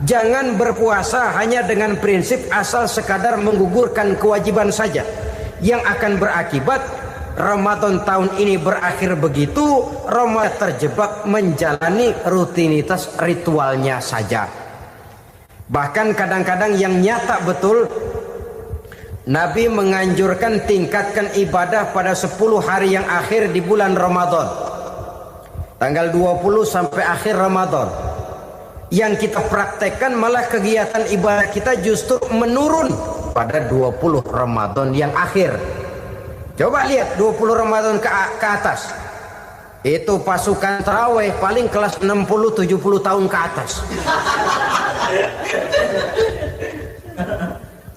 Jangan berpuasa hanya dengan prinsip asal sekadar menggugurkan kewajiban saja, yang akan berakibat Ramadan tahun ini berakhir begitu, Ramadan terjebak menjalani rutinitas ritualnya saja. Bahkan kadang-kadang yang nyata betul, Nabi menganjurkan tingkatkan ibadah pada 10 hari yang akhir di bulan Ramadan. Tanggal 20 sampai akhir Ramadan. Yang kita praktekkan malah kegiatan ibadah kita justru menurun pada 20 Ramadan yang akhir. Coba lihat 20 Ramadan ke atas. Itu pasukan tarawih paling kelas 60-70 tahun ke atas.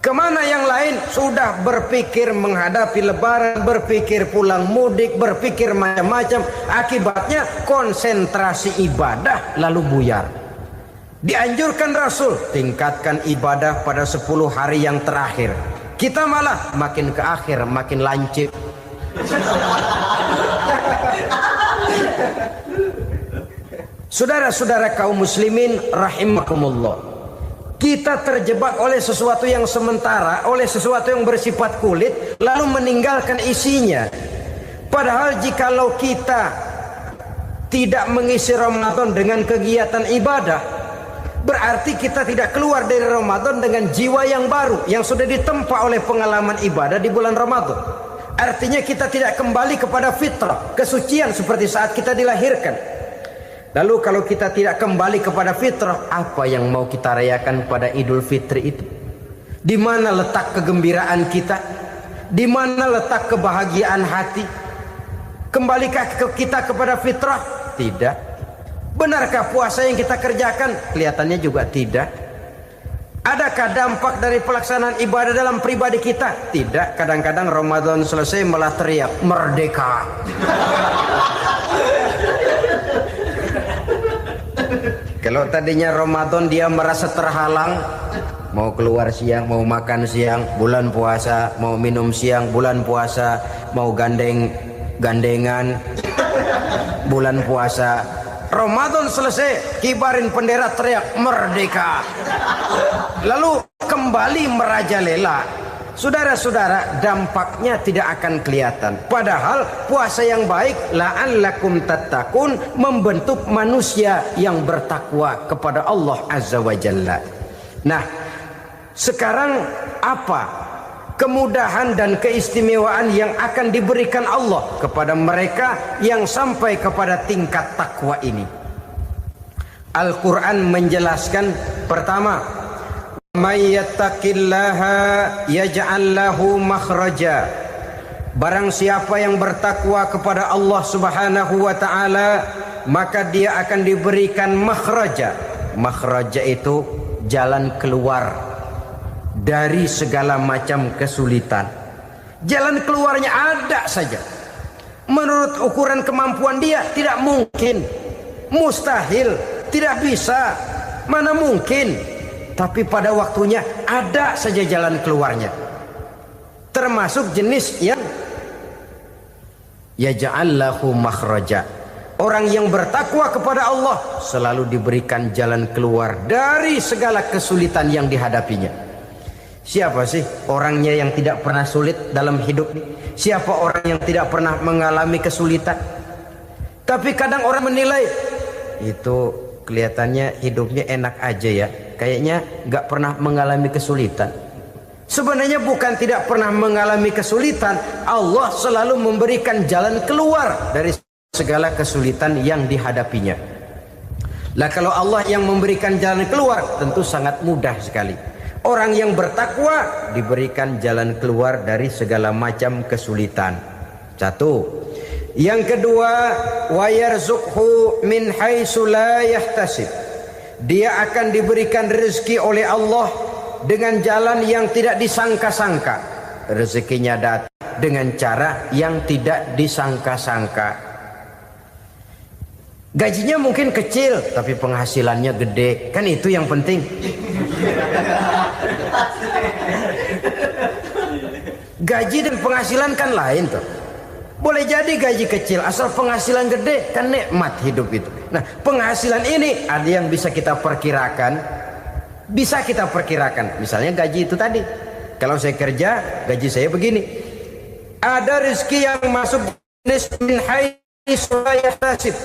Kemana yang lain sudah berpikir menghadapi lebaran, berpikir pulang mudik, berpikir macam-macam. Akibatnya konsentrasi ibadah lalu buyar. Dianjurkan Rasul tingkatkan ibadah pada 10 hari yang terakhir. Kita malah makin ke akhir makin lancip. Saudara-saudara kaum muslimin rahimakumullah. Kita terjebak oleh sesuatu yang sementara, oleh sesuatu yang bersifat kulit, lalu meninggalkan isinya. Padahal jikalau kita tidak mengisi Ramadan dengan kegiatan ibadah, berarti kita tidak keluar dari Ramadan dengan jiwa yang baru, yang sudah ditempa oleh pengalaman ibadah di bulan Ramadan. Artinya kita tidak kembali kepada fitrah, kesucian seperti saat kita dilahirkan. Lalu kalau kita tidak kembali kepada fitrah, apa yang mau kita rayakan pada Idul Fitri itu? Di mana letak kegembiraan kita? Di mana letak kebahagiaan hati? Kembalikah kita kepada fitrah? Tidak. Benarkah puasa yang kita kerjakan? Kelihatannya juga tidak. Adakah dampak dari pelaksanaan ibadah dalam pribadi kita? Tidak. Kadang-kadang Ramadan selesai malah teriak merdeka. Kalau tadinya Ramadan dia merasa terhalang, mau keluar siang, mau makan siang, bulan puasa, mau minum siang, bulan puasa, mau gandengan, bulan puasa. Ramadan selesai, kibarin bendera, teriak merdeka. Lalu kembali merajalela. Saudara-saudara, dampaknya tidak akan kelihatan. Padahal puasa yang baik, la'allakum tattaqun, membentuk manusia yang bertakwa kepada Allah Azza wa Jalla. Nah, sekarang apa kemudahan dan keistimewaan yang akan diberikan Allah kepada mereka yang sampai kepada tingkat takwa ini? Al-Quran menjelaskan, pertama, may yattaqillaha yaj'al lahu makhraja. Barang siapa yang bertakwa kepada Allah Subhanahu wa taala, maka dia akan diberikan makhraja. Makhraja itu jalan keluar dari segala macam kesulitan. Jalan keluarnya ada saja. Menurut ukuran kemampuan dia tidak mungkin, mustahil, tidak bisa, mana mungkin. Tapi pada waktunya ada saja jalan keluarnya. Termasuk jenis yang yaj'al lahu makhraja. Orang yang bertakwa kepada Allah selalu diberikan jalan keluar dari segala kesulitan yang dihadapinya. Siapa sih orangnya yang tidak pernah sulit dalam hidup ini? Siapa orang yang tidak pernah mengalami kesulitan? Tapi kadang orang menilai, itu kelihatannya hidupnya enak aja ya, kayaknya nggak pernah mengalami kesulitan. Sebenarnya bukan tidak pernah mengalami kesulitan, Allah selalu memberikan jalan keluar dari segala kesulitan yang dihadapinya. Lah kalau Allah yang memberikan jalan keluar, tentu sangat mudah sekali. Orang yang bertakwa diberikan jalan keluar dari segala macam kesulitan. Satu. Yang kedua, wa yarzuqhu min haitsu la yahtasib. Dia akan diberikan rezeki oleh Allah dengan jalan yang tidak disangka-sangka. Rezekinya datang dengan cara yang tidak disangka-sangka. Gajinya mungkin kecil, tapi penghasilannya gede. Kan itu yang penting. Gaji dan penghasilan kan lain tuh. Boleh jadi gaji kecil, asal penghasilan gede, kan nikmat hidup itu. Nah, penghasilan ini ada yang bisa kita perkirakan. Bisa kita perkirakan. Misalnya gaji itu tadi. Kalau saya kerja, gaji saya begini. Ada rezeki yang masuk min haitsu la yahtasib.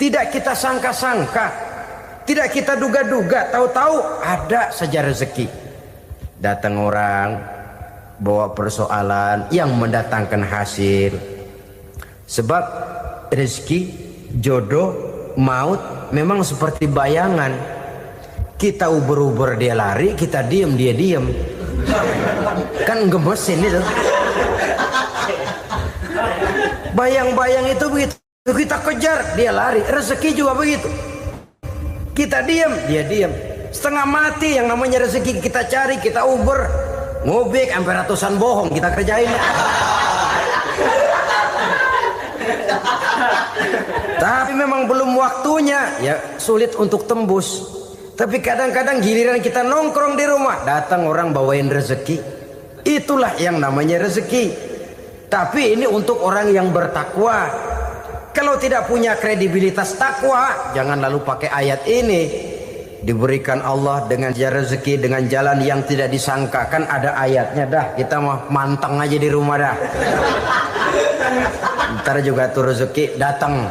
Tidak kita sangka-sangka. Tidak kita duga-duga. Tahu-tahu ada saja rezeki. Datang orang, bawa persoalan yang mendatangkan hasil. Sebab rezeki, jodoh, maut memang seperti bayangan. Kita uber-uber dia lari, kita diem dia diem. Kan gemesin itu. Bayang-bayang itu begitu, kita kejar dia lari. Rezeki juga begitu. Kita diem dia diem. Setengah mati yang namanya rezeki kita cari, kita uber, ngobek sampai ratusan bohong kita kerjain. Tapi memang belum waktunya, ya sulit untuk tembus. Tapi kadang-kadang giliran kita nongkrong di rumah, datang orang bawain rezeki. Itulah yang namanya rezeki. Tapi ini untuk orang yang bertakwa. Kalau tidak punya kredibilitas takwa, jangan lalu pakai ayat ini. Diberikan Allah dengan rezeki dengan jalan yang tidak disangka. Kan ada ayatnya dah, kita mah manteng aja di rumah dah. Ntar juga tuh rezeki datang.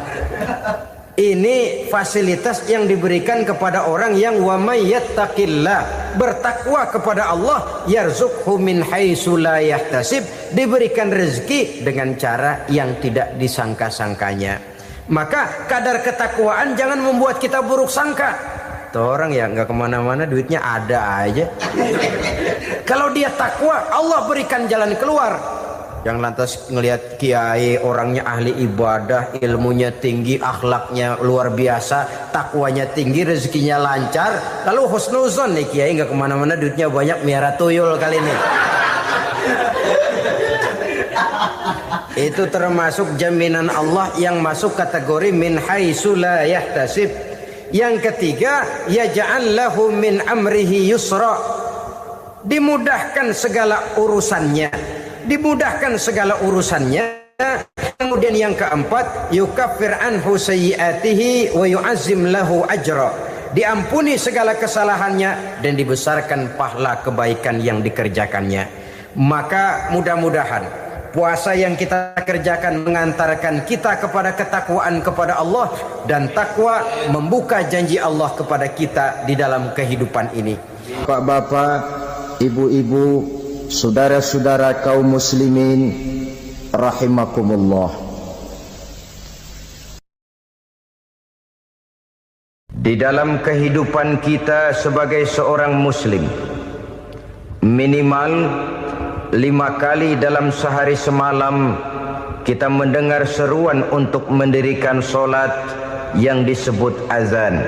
Ini fasilitas yang diberikan kepada orang yang wa may yattaqillah, bertakwa kepada Allah, yarzuqhu min haitsu la yahtasib, diberikan rezeki dengan cara yang tidak disangka-sangkanya. Maka kadar ketakwaan jangan membuat kita buruk sangka. Tuh orang ya nggak kemana-mana, duitnya ada aja. Kalau dia takwa, Allah berikan jalan keluar. Yang lantas ngelihat kiai orangnya ahli ibadah, ilmunya tinggi, akhlaknya luar biasa, takwanya tinggi, rezekinya lancar, lalu husnuzon nih kiai nggak kemana-mana, duitnya banyak, miara tuyul kali ini. Itu termasuk jaminan Allah yang masuk kategori min haitsu la yahtasib. Yang ketiga, yaj'al lahu min amrihi yusra, dimudahkan segala urusannya, dimudahkan segala urusannya. Kemudian yang keempat, yukaffir anhu sayyiatihi wa yu'azzim lahu ajra, diampuni segala kesalahannya dan dibesarkan pahala kebaikan yang dikerjakannya. Maka mudah-mudahan puasa yang kita kerjakan mengantarkan kita kepada ketakwaan kepada Allah, dan takwa membuka janji Allah kepada kita di dalam kehidupan ini. Bapak-bapak, ibu-ibu, saudara-saudara kaum muslimin rahimakumullah. Di dalam kehidupan kita sebagai seorang muslim, minimal 5 kali dalam sehari semalam kita mendengar seruan untuk mendirikan solat yang disebut azan.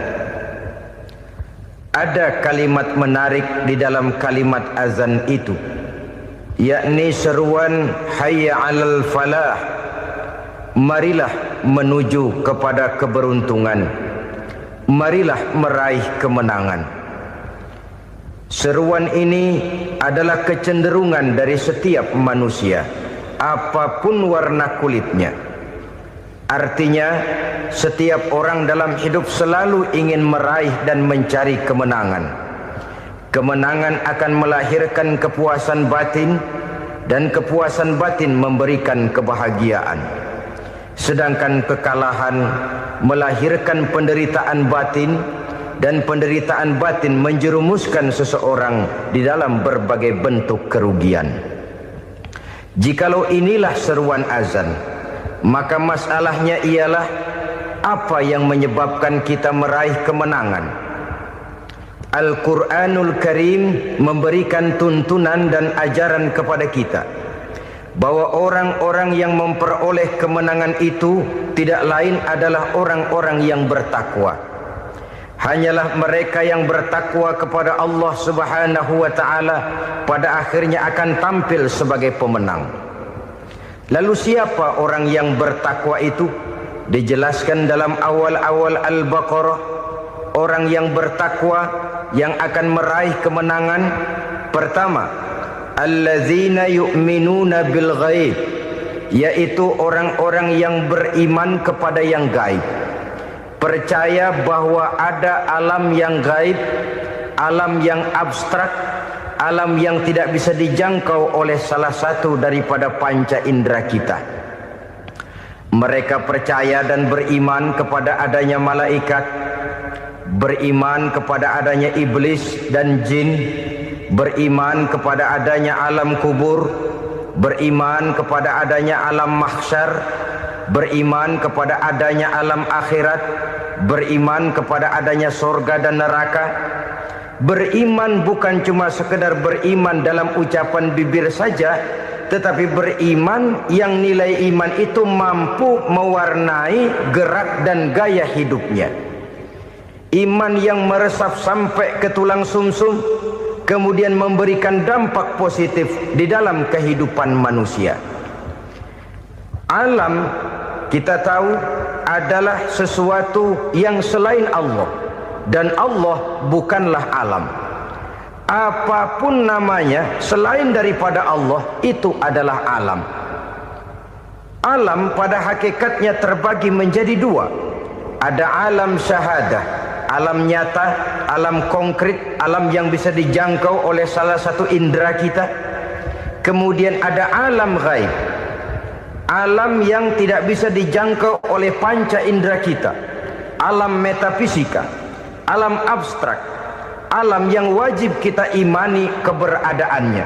Ada kalimat menarik di dalam kalimat azan itu, yakni seruan hayya 'alal falah, marilah menuju kepada keberuntungan, marilah meraih kemenangan. Seruan ini adalah kecenderungan dari setiap manusia, apapun warna kulitnya. Artinya, setiap orang dalam hidup selalu ingin meraih dan mencari kemenangan. Kemenangan akan melahirkan kepuasan batin, dan kepuasan batin memberikan kebahagiaan. Sedangkan kekalahan melahirkan penderitaan batin, dan penderitaan batin menjerumuskan seseorang di dalam berbagai bentuk kerugian. Jikalau inilah seruan azan, maka masalahnya ialah apa yang menyebabkan kita meraih kemenangan. Al-Quranul Karim memberikan tuntunan dan ajaran kepada kita bahwa orang-orang yang memperoleh kemenangan itu tidak lain adalah orang-orang yang bertakwa. Hanyalah mereka yang bertakwa kepada Allah Subhanahu wa ta'ala pada akhirnya akan tampil sebagai pemenang. Lalu siapa orang yang bertakwa itu? Dijelaskan dalam awal-awal Al-Baqarah, orang yang bertakwa yang akan meraih kemenangan. Pertama, allazina yu'minuna bil ghaib, yaitu orang-orang yang beriman kepada yang gaib, percaya bahwa ada alam yang gaib, alam yang abstrak, alam yang tidak bisa dijangkau oleh salah satu daripada panca indera kita. Mereka percaya dan beriman kepada adanya malaikat, beriman kepada adanya iblis dan jin, beriman kepada adanya alam kubur, beriman kepada adanya alam mahsyar, beriman kepada adanya alam akhirat, beriman kepada adanya surga dan neraka. Beriman bukan cuma sekedar beriman dalam ucapan bibir saja, tetapi beriman yang nilai iman itu mampu mewarnai gerak dan gaya hidupnya. Iman yang meresap sampai ke tulang sumsum, kemudian memberikan dampak positif di dalam kehidupan manusia. Alam, kita tahu, adalah sesuatu yang selain Allah, dan Allah bukanlah alam. Apapun namanya selain daripada Allah, itu adalah alam. Alam pada hakikatnya terbagi menjadi dua. Ada alam syahadah, alam nyata, alam konkret, alam yang bisa dijangkau oleh salah satu indera kita. Kemudian ada alam ghaib, alam yang tidak bisa dijangkau oleh panca indera kita, alam metafisika, alam abstrak, alam yang wajib kita imani keberadaannya.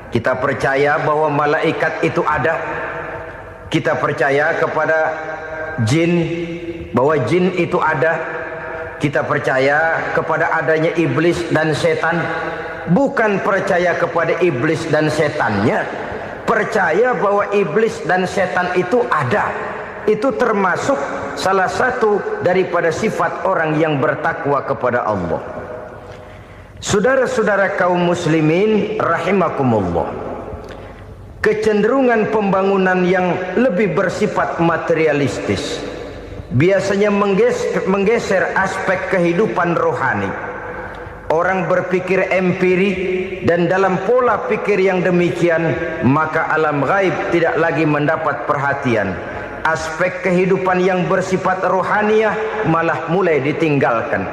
Kita percaya bahwa malaikat itu ada, kita percaya kepada jin, bahwa jin itu ada, kita percaya kepada adanya iblis dan setan. Bukan percaya kepada iblis dan setannya, percaya bahwa iblis dan setan itu ada. Itu termasuk salah satu daripada sifat orang yang bertakwa kepada Allah. Saudara-saudara kaum muslimin rahimakumullah, kecenderungan pembangunan yang lebih bersifat materialistis biasanya menggeser aspek kehidupan rohani. Orang berpikir empiri, dan dalam pola pikir yang demikian maka alam gaib tidak lagi mendapat perhatian. Aspek kehidupan yang bersifat rohaniah malah mulai ditinggalkan.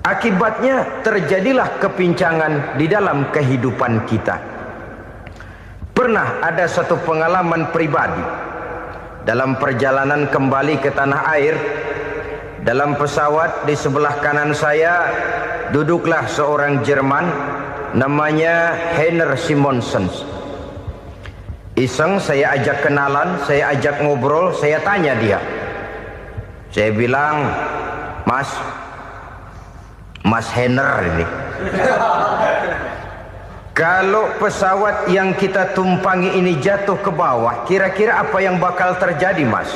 Akibatnya terjadilah kepincangan di dalam kehidupan kita. Pernah ada satu pengalaman pribadi dalam perjalanan kembali ke tanah air. Dalam pesawat di sebelah kanan saya duduklah seorang Jerman namanya Heiner Simonsen. Iseng saya ajak kenalan, saya ajak ngobrol, saya tanya dia. Saya bilang, Mas Heiner ini, kalau pesawat yang kita tumpangi ini jatuh ke bawah, kira-kira apa yang bakal terjadi, Mas?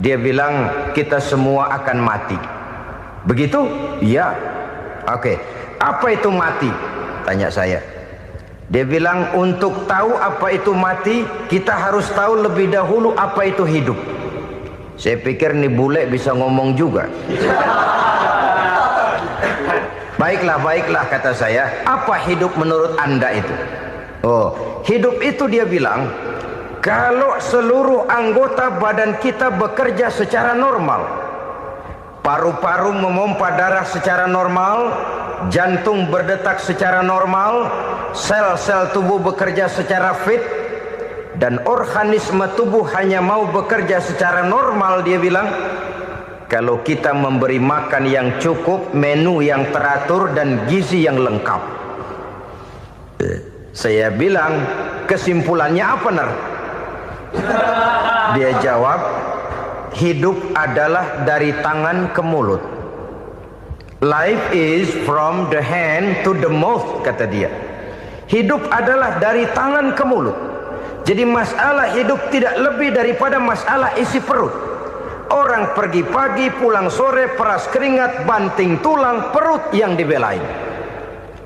Dia bilang, kita semua akan mati. Begitu? Iya. Oke. Apa itu mati? Tanya saya. Dia bilang, untuk tahu apa itu mati, kita harus tahu lebih dahulu apa itu hidup. Saya pikir nih bule bisa ngomong juga. Baiklah kata saya. Apa hidup menurut Anda itu? Oh, hidup itu dia bilang, kalau seluruh anggota badan kita bekerja secara normal, paru-paru memompa darah secara normal, jantung berdetak secara normal, sel-sel tubuh bekerja secara fit, dan organisme tubuh hanya mau bekerja secara normal, dia bilang, kalau kita memberi makan yang cukup, menu yang teratur, dan gizi yang lengkap. Saya bilang, kesimpulannya apa, Ner? Dia jawab, hidup adalah dari tangan ke mulut. Life is from the hand to the mouth, kata dia. Hidup adalah dari tangan ke mulut. Jadi masalah hidup tidak lebih daripada masalah isi perut. Orang pergi pagi, pulang sore, peras keringat, banting tulang, perut yang dibelain.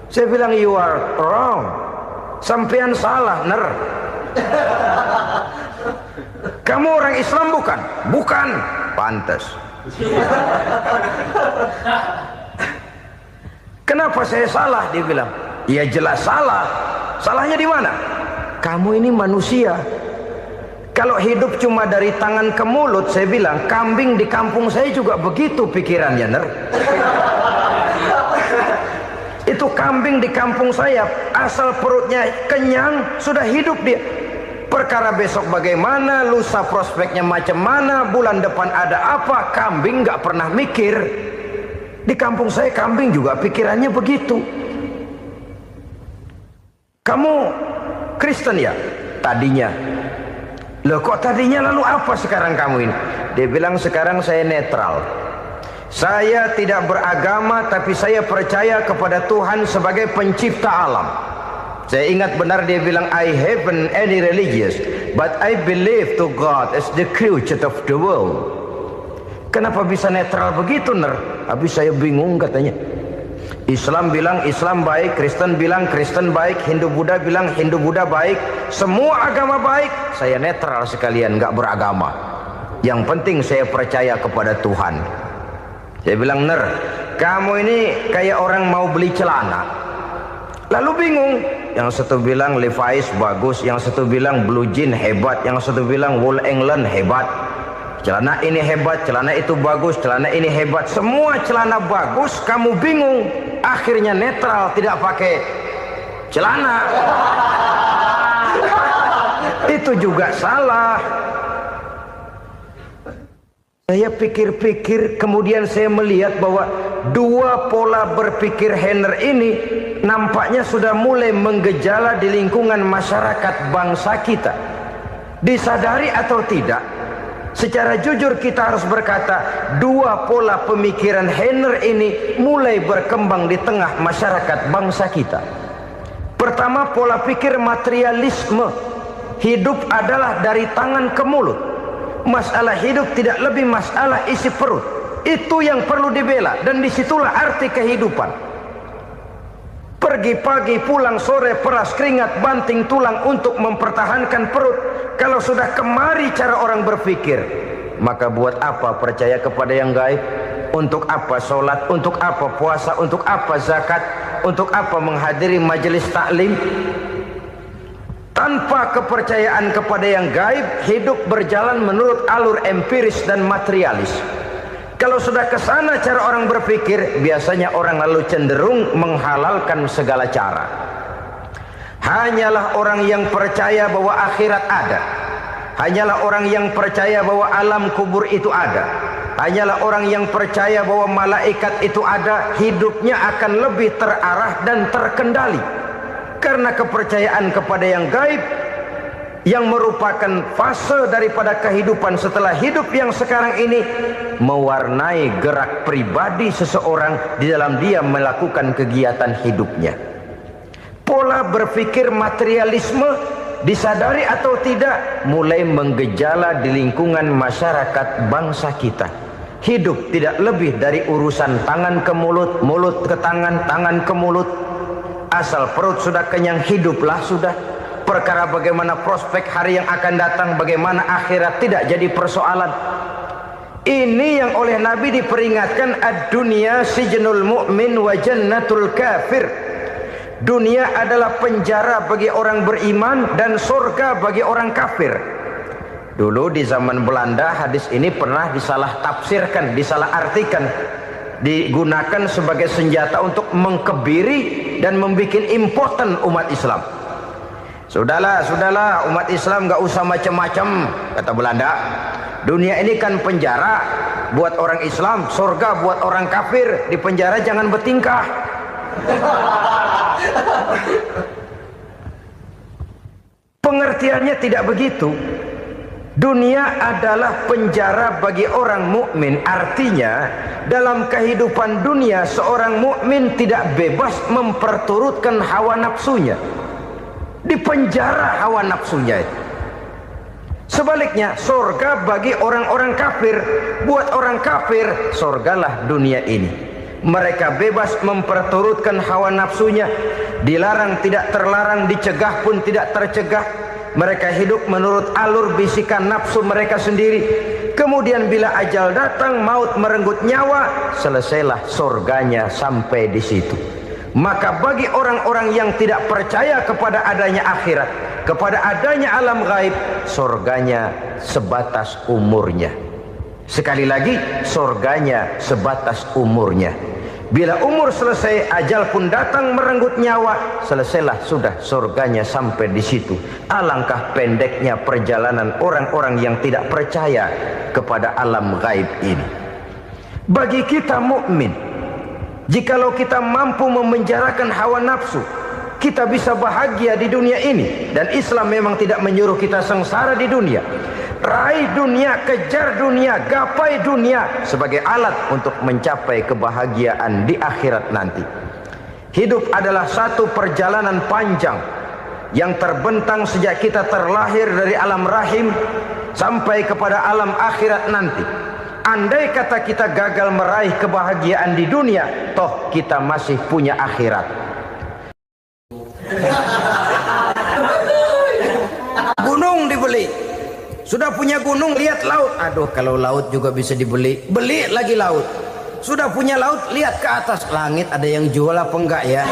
Saya bilang, you are wrong. Sampean salah, Ner. Kamu orang Islam bukan? Bukan. Pantas. Kenapa saya salah? Dia bilang, ya jelas salah. Salahnya di mana? Kamu ini manusia. Kalau hidup cuma dari tangan ke mulut, saya bilang, kambing di kampung saya juga begitu pikirannya, Ner. Itu kambing di kampung saya, asal perutnya kenyang, sudah hidup dia. Perkara besok bagaimana, lusa prospeknya macam mana, bulan depan ada apa, kambing nggak pernah mikir. Di kampung saya kambing juga pikirannya begitu. Kamu Kristen ya? Tadinya. Loh kok tadinya, lalu apa sekarang kamu ini? Dia bilang, sekarang saya netral. Saya tidak beragama, tapi saya percaya kepada Tuhan sebagai pencipta alam. Saya ingat benar dia bilang, I haven't any religious, but I believe to God as the creator of the world. Kenapa bisa netral begitu, Ner? Habis saya bingung katanya. Islam bilang Islam baik, Kristen bilang Kristen baik, Hindu Buddha bilang Hindu Buddha baik, semua agama baik. Saya netral sekalian, nggak beragama. Yang penting saya percaya kepada Tuhan. Saya bilang, Ner, kamu ini kayak orang mau beli celana, lalu bingung. Yang satu bilang Levi's bagus, yang satu bilang Blue Jean hebat, yang satu bilang Wool England hebat. Celana ini hebat, celana itu bagus, celana ini hebat. Semua celana bagus, kamu bingung. Akhirnya netral, tidak pakai celana. Itu juga salah. Saya pikir-pikir, kemudian saya melihat bahwa dua pola berpikir Henner ini nampaknya sudah mulai menggejala di lingkungan masyarakat bangsa kita. Disadari atau tidak, secara jujur kita harus berkata, dua pola pemikiran Henner ini mulai berkembang di tengah masyarakat bangsa kita. Pertama, pola pikir materialisme. Hidup adalah dari tangan ke mulut. Masalah hidup tidak lebih masalah isi perut. Itu yang perlu dibela, dan disitulah arti kehidupan. Pergi pagi, pulang sore, peras keringat, banting tulang untuk mempertahankan perut. Kalau sudah kemari cara orang berpikir, maka buat apa percaya kepada yang gaib? Untuk apa sholat? Untuk apa puasa? Untuk apa zakat? Untuk apa menghadiri majelis taklim? Tanpa kepercayaan kepada yang gaib, hidup berjalan menurut alur empiris dan materialis. Kalau sudah ke sana cara orang berpikir, biasanya orang lalu cenderung menghalalkan segala cara. Hanyalah orang yang percaya bahwa akhirat ada. Hanyalah orang yang percaya bahwa alam kubur itu ada. Hanyalah orang yang percaya bahwa malaikat itu ada, hidupnya akan lebih terarah dan terkendali. Karena kepercayaan kepada yang gaib, yang merupakan fase daripada kehidupan setelah hidup yang sekarang ini, mewarnai gerak pribadi seseorang di dalam dia melakukan kegiatan hidupnya. Pola berpikir materialisme, disadari atau tidak, mulai menggejala di lingkungan masyarakat bangsa kita. Hidup tidak lebih dari urusan tangan ke mulut, mulut ke tangan, tangan ke mulut. Asal perut sudah kenyang, hiduplah sudah. Perkara bagaimana prospek hari yang akan datang, bagaimana akhirat, tidak jadi persoalan. Ini yang oleh Nabi diperingatkan, ad-dunya sijnul mu'min wa jannatul kafir. Dunia adalah penjara bagi orang beriman dan surga bagi orang kafir. Dulu di zaman Belanda hadis ini pernah disalah tafsirkan, disalah artikan, digunakan sebagai senjata untuk mengkebiri dan membuat impoten umat Islam. Sudahlah umat Islam gak usah macam-macam, kata Belanda. Dunia ini kan penjara buat orang Islam, surga buat orang kafir. Di penjara jangan bertingkah. Pengertiannya tidak begitu. Dunia adalah penjara bagi orang mukmin. Artinya dalam kehidupan dunia seorang mukmin tidak bebas memperturutkan hawa nafsunya. Di penjara hawa nafsunya itu. Sebaliknya, surga bagi orang-orang kafir. Buat orang kafir, surgalah dunia ini. Mereka bebas memperturutkan hawa nafsunya. Dilarang tidak terlarang, dicegah pun tidak tercegah. Mereka hidup menurut alur bisikan nafsu mereka sendiri. Kemudian bila ajal datang, maut merenggut nyawa, selesailah surganya sampai di situ. Maka bagi orang-orang yang tidak percaya kepada adanya akhirat, kepada adanya alam gaib, surganya sebatas umurnya. Sekali lagi, surganya sebatas umurnya. Bila umur selesai, ajal pun datang merenggut nyawa, selesailah sudah surganya sampai di situ. Alangkah pendeknya perjalanan orang-orang yang tidak percaya kepada alam gaib ini. Bagi kita mukmin, jikalau kita mampu memenjarakan hawa nafsu, kita bisa bahagia di dunia ini. Dan Islam memang tidak menyuruh kita sengsara di dunia. Raih dunia, kejar dunia, gapai dunia sebagai alat untuk mencapai kebahagiaan di akhirat nanti. Hidup adalah satu perjalanan panjang yang terbentang sejak kita terlahir dari alam rahim sampai kepada alam akhirat nanti. Andai kata kita gagal meraih kebahagiaan di dunia, toh kita masih punya akhirat. Gunung dibeli, sudah punya gunung, lihat laut. Aduh, kalau laut juga bisa dibeli, beli lagi laut. Sudah punya laut, lihat ke atas, langit ada yang jual apa enggak ya?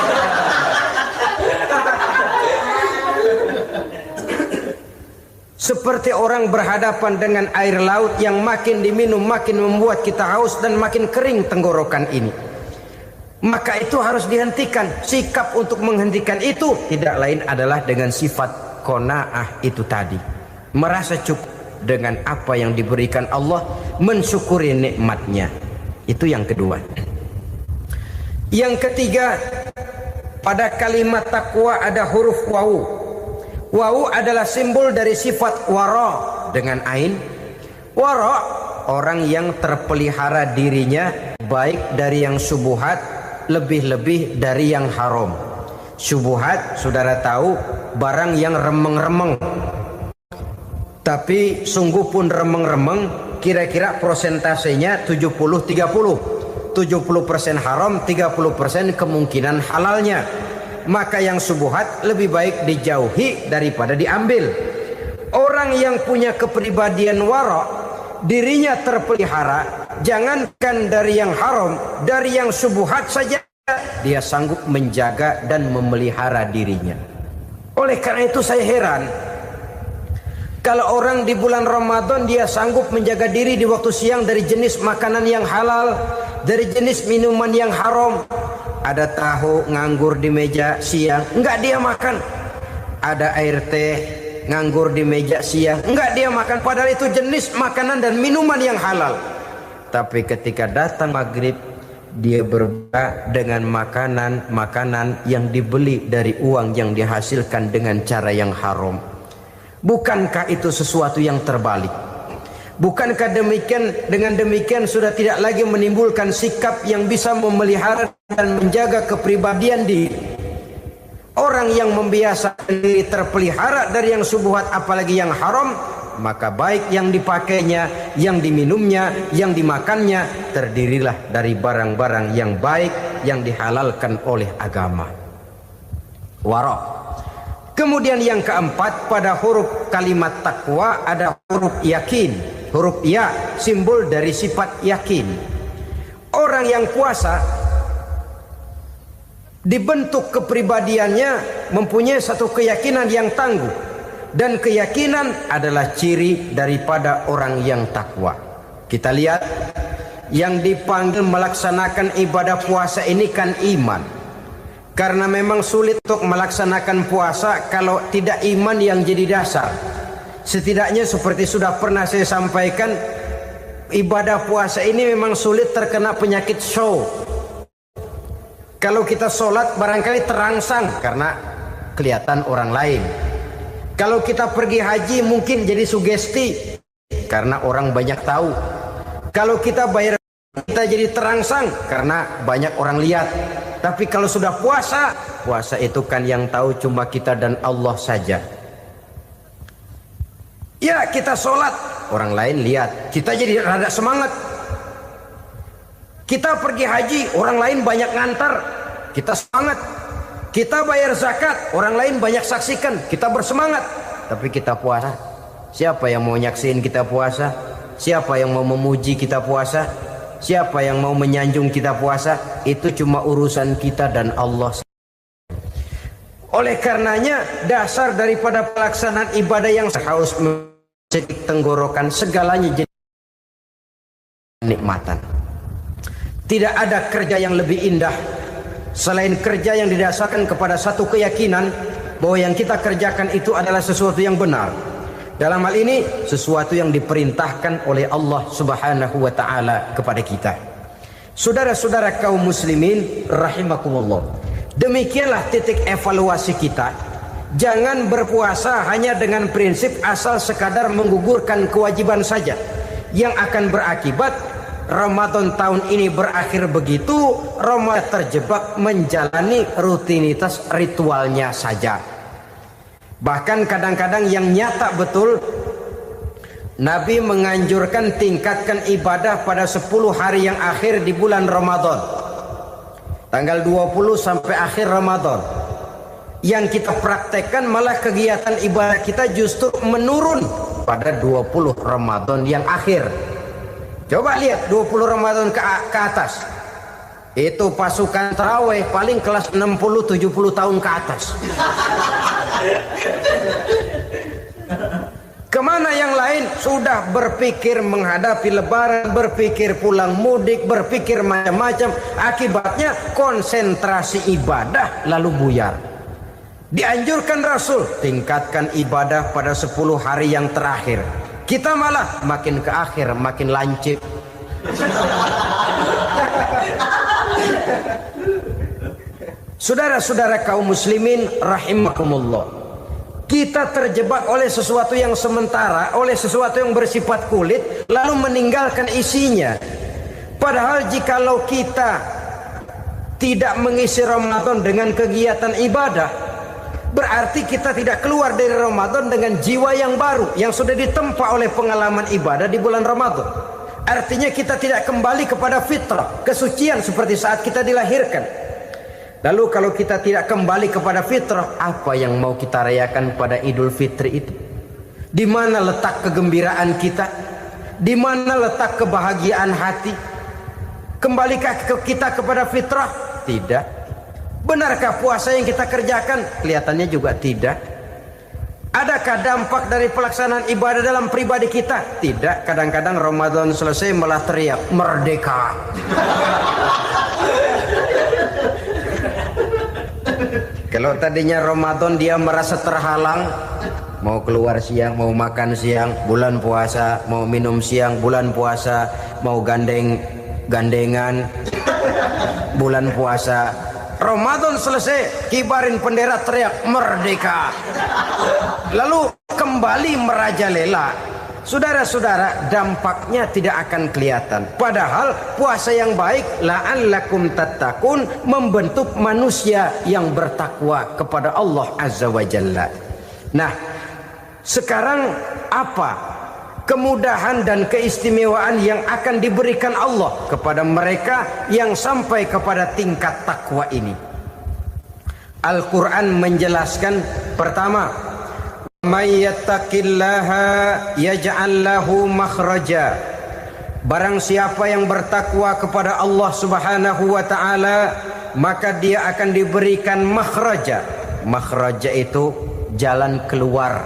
Seperti orang berhadapan dengan air laut yang makin diminum makin membuat kita haus dan makin kering tenggorokan ini. Maka itu harus dihentikan. Sikap untuk menghentikan itu tidak lain adalah dengan sifat qanaah itu tadi. Merasa cukup dengan apa yang diberikan Allah, mensyukuri nikmatnya. Itu yang kedua. Yang ketiga, pada kalimat takwa ada huruf wawu. Wawu adalah simbol dari sifat wara dengan ain. Wara, orang yang terpelihara dirinya baik dari yang syubhat, lebih-lebih dari yang haram. Syubhat, saudara tahu, barang yang remeng-remeng. Tapi sungguh pun remeng-remeng, kira-kira prosentasenya 70-30. 70% haram, 30% kemungkinan halalnya. Maka yang syubhat lebih baik dijauhi daripada diambil. Orang yang punya kepribadian wara, dirinya terpelihara, jangankan dari yang haram, dari yang syubhat saja dia sanggup menjaga dan memelihara dirinya. Oleh karena itu saya heran kalau orang di bulan Ramadan dia sanggup menjaga diri di waktu siang dari jenis makanan yang halal, dari jenis minuman yang haram. Ada tahu nganggur di meja siang, enggak dia makan. Ada air teh nganggur di meja siang, enggak dia makan. Padahal itu jenis makanan dan minuman yang halal. Tapi ketika datang maghrib, dia berbuka dengan makanan yang dibeli dari uang yang dihasilkan dengan cara yang haram. Bukankah itu sesuatu yang terbalik? Bukankah dengan demikian sudah tidak lagi menimbulkan sikap yang bisa memelihara dan menjaga kepribadian diri? Orang yang membiasakan diri terpelihara dari yang syubhat apalagi yang haram, maka baik yang dipakainya, yang diminumnya, yang dimakannya terdirilah dari barang-barang yang baik yang dihalalkan oleh agama. Wara. Kemudian yang keempat, pada huruf kalimat takwa ada huruf yakin. Huruf ya, simbol dari sifat yakin. Orang yang puasa dibentuk kepribadiannya mempunyai satu keyakinan yang tangguh. Dan keyakinan adalah ciri daripada orang yang takwa. Kita lihat, yang dipanggil melaksanakan ibadah puasa ini kan iman. Karena memang sulit untuk melaksanakan puasa kalau tidak iman yang jadi dasar. Setidaknya seperti sudah pernah saya sampaikan, ibadah puasa ini memang sulit terkena penyakit show. Kalau kita sholat barangkali terangsang karena kelihatan orang lain. Kalau kita pergi haji mungkin jadi sugesti karena orang banyak tahu. Kalau kita bayar kita jadi terangsang karena banyak orang lihat. Tapi kalau sudah puasa, puasa itu kan yang tahu cuma kita dan Allah saja. Ya, kita sholat, orang lain lihat, kita jadi rada semangat. Kita pergi haji, orang lain banyak ngantar, kita semangat. Kita bayar zakat, orang lain banyak saksikan, kita bersemangat. Tapi kita puasa, siapa yang mau nyaksiin kita puasa? Siapa yang mau memuji kita puasa? Siapa yang mau menyanjung kita puasa? Itu cuma urusan kita dan Allah. Oleh karenanya, dasar daripada pelaksanaan ibadah yang harus mencedik tenggorokan segalanya jadi nikmatan. Tidak ada kerja yang lebih indah selain kerja yang didasarkan kepada satu keyakinan bahwa yang kita kerjakan itu adalah sesuatu yang benar. Dalam hal ini sesuatu yang diperintahkan oleh Allah Subhanahu wa taala kepada kita. Saudara-saudara kaum muslimin rahimakumullah. Demikianlah titik evaluasi kita. Jangan berpuasa hanya dengan prinsip asal sekadar menggugurkan kewajiban saja, yang akan berakibat Ramadan tahun ini berakhir begitu, Ramadan terjebak menjalani rutinitas ritualnya saja. Bahkan kadang-kadang yang nyata betul, Nabi menganjurkan tingkatkan ibadah pada 10 hari yang akhir di bulan Ramadan, tanggal 20 sampai akhir Ramadan. Yang kita praktekkan malah kegiatan ibadah kita justru menurun pada 20 Ramadan yang akhir. Coba lihat 20 Ramadan ke atas, itu pasukan tarawih paling kelas 60-70 tahun ke atas. Kemana yang lain? Sudah berpikir menghadapi lebaran, berpikir pulang mudik, berpikir macam-macam. Akibatnya konsentrasi ibadah lalu buyar. Dianjurkan Rasul, tingkatkan ibadah pada 10 hari yang terakhir. Kita malah makin ke akhir makin lancip. Saudara-saudara kaum muslimin rahimakumullah, kita terjebak oleh sesuatu yang sementara, oleh sesuatu yang bersifat kulit, lalu meninggalkan isinya. Padahal jikalau kita tidak mengisi Ramadan dengan kegiatan ibadah, berarti kita tidak keluar dari Ramadan dengan jiwa yang baru, yang sudah ditempa oleh pengalaman ibadah di bulan Ramadan. Artinya kita tidak kembali kepada fitrah, kesucian seperti saat kita dilahirkan. Lalu kalau kita tidak kembali kepada fitrah, apa yang mau kita rayakan pada Idul Fitri itu? Di mana letak kegembiraan kita? Di mana letak kebahagiaan hati? Kembalikah kita kepada fitrah? Tidak. Benarkah puasa yang kita kerjakan? Kelihatannya juga tidak. Adakah dampak dari pelaksanaan ibadah dalam pribadi kita? Tidak. Kadang-kadang Ramadan selesai malah teriak merdeka. Kalau tadinya Ramadan dia merasa terhalang, mau keluar siang, mau makan siang, bulan puasa, mau minum siang, bulan puasa, mau gandengan, bulan puasa. Ramadan selesai, kibarin bendera, teriak merdeka. Lalu kembali merajalela. Saudara-saudara, dampaknya tidak akan kelihatan. Padahal puasa yang baik, la'allakum tattaqun, membentuk manusia yang bertakwa kepada Allah Azza wa Jalla. Nah, sekarang apa kemudahan dan keistimewaan yang akan diberikan Allah kepada mereka yang sampai kepada tingkat takwa ini? Al-Quran menjelaskan, pertama, may yattaqillaha yaj'al lahu makhraja. Barang siapa yang bertakwa kepada Allah Subhanahu wa taala, maka dia akan diberikan makhraja. Makhraja itu jalan keluar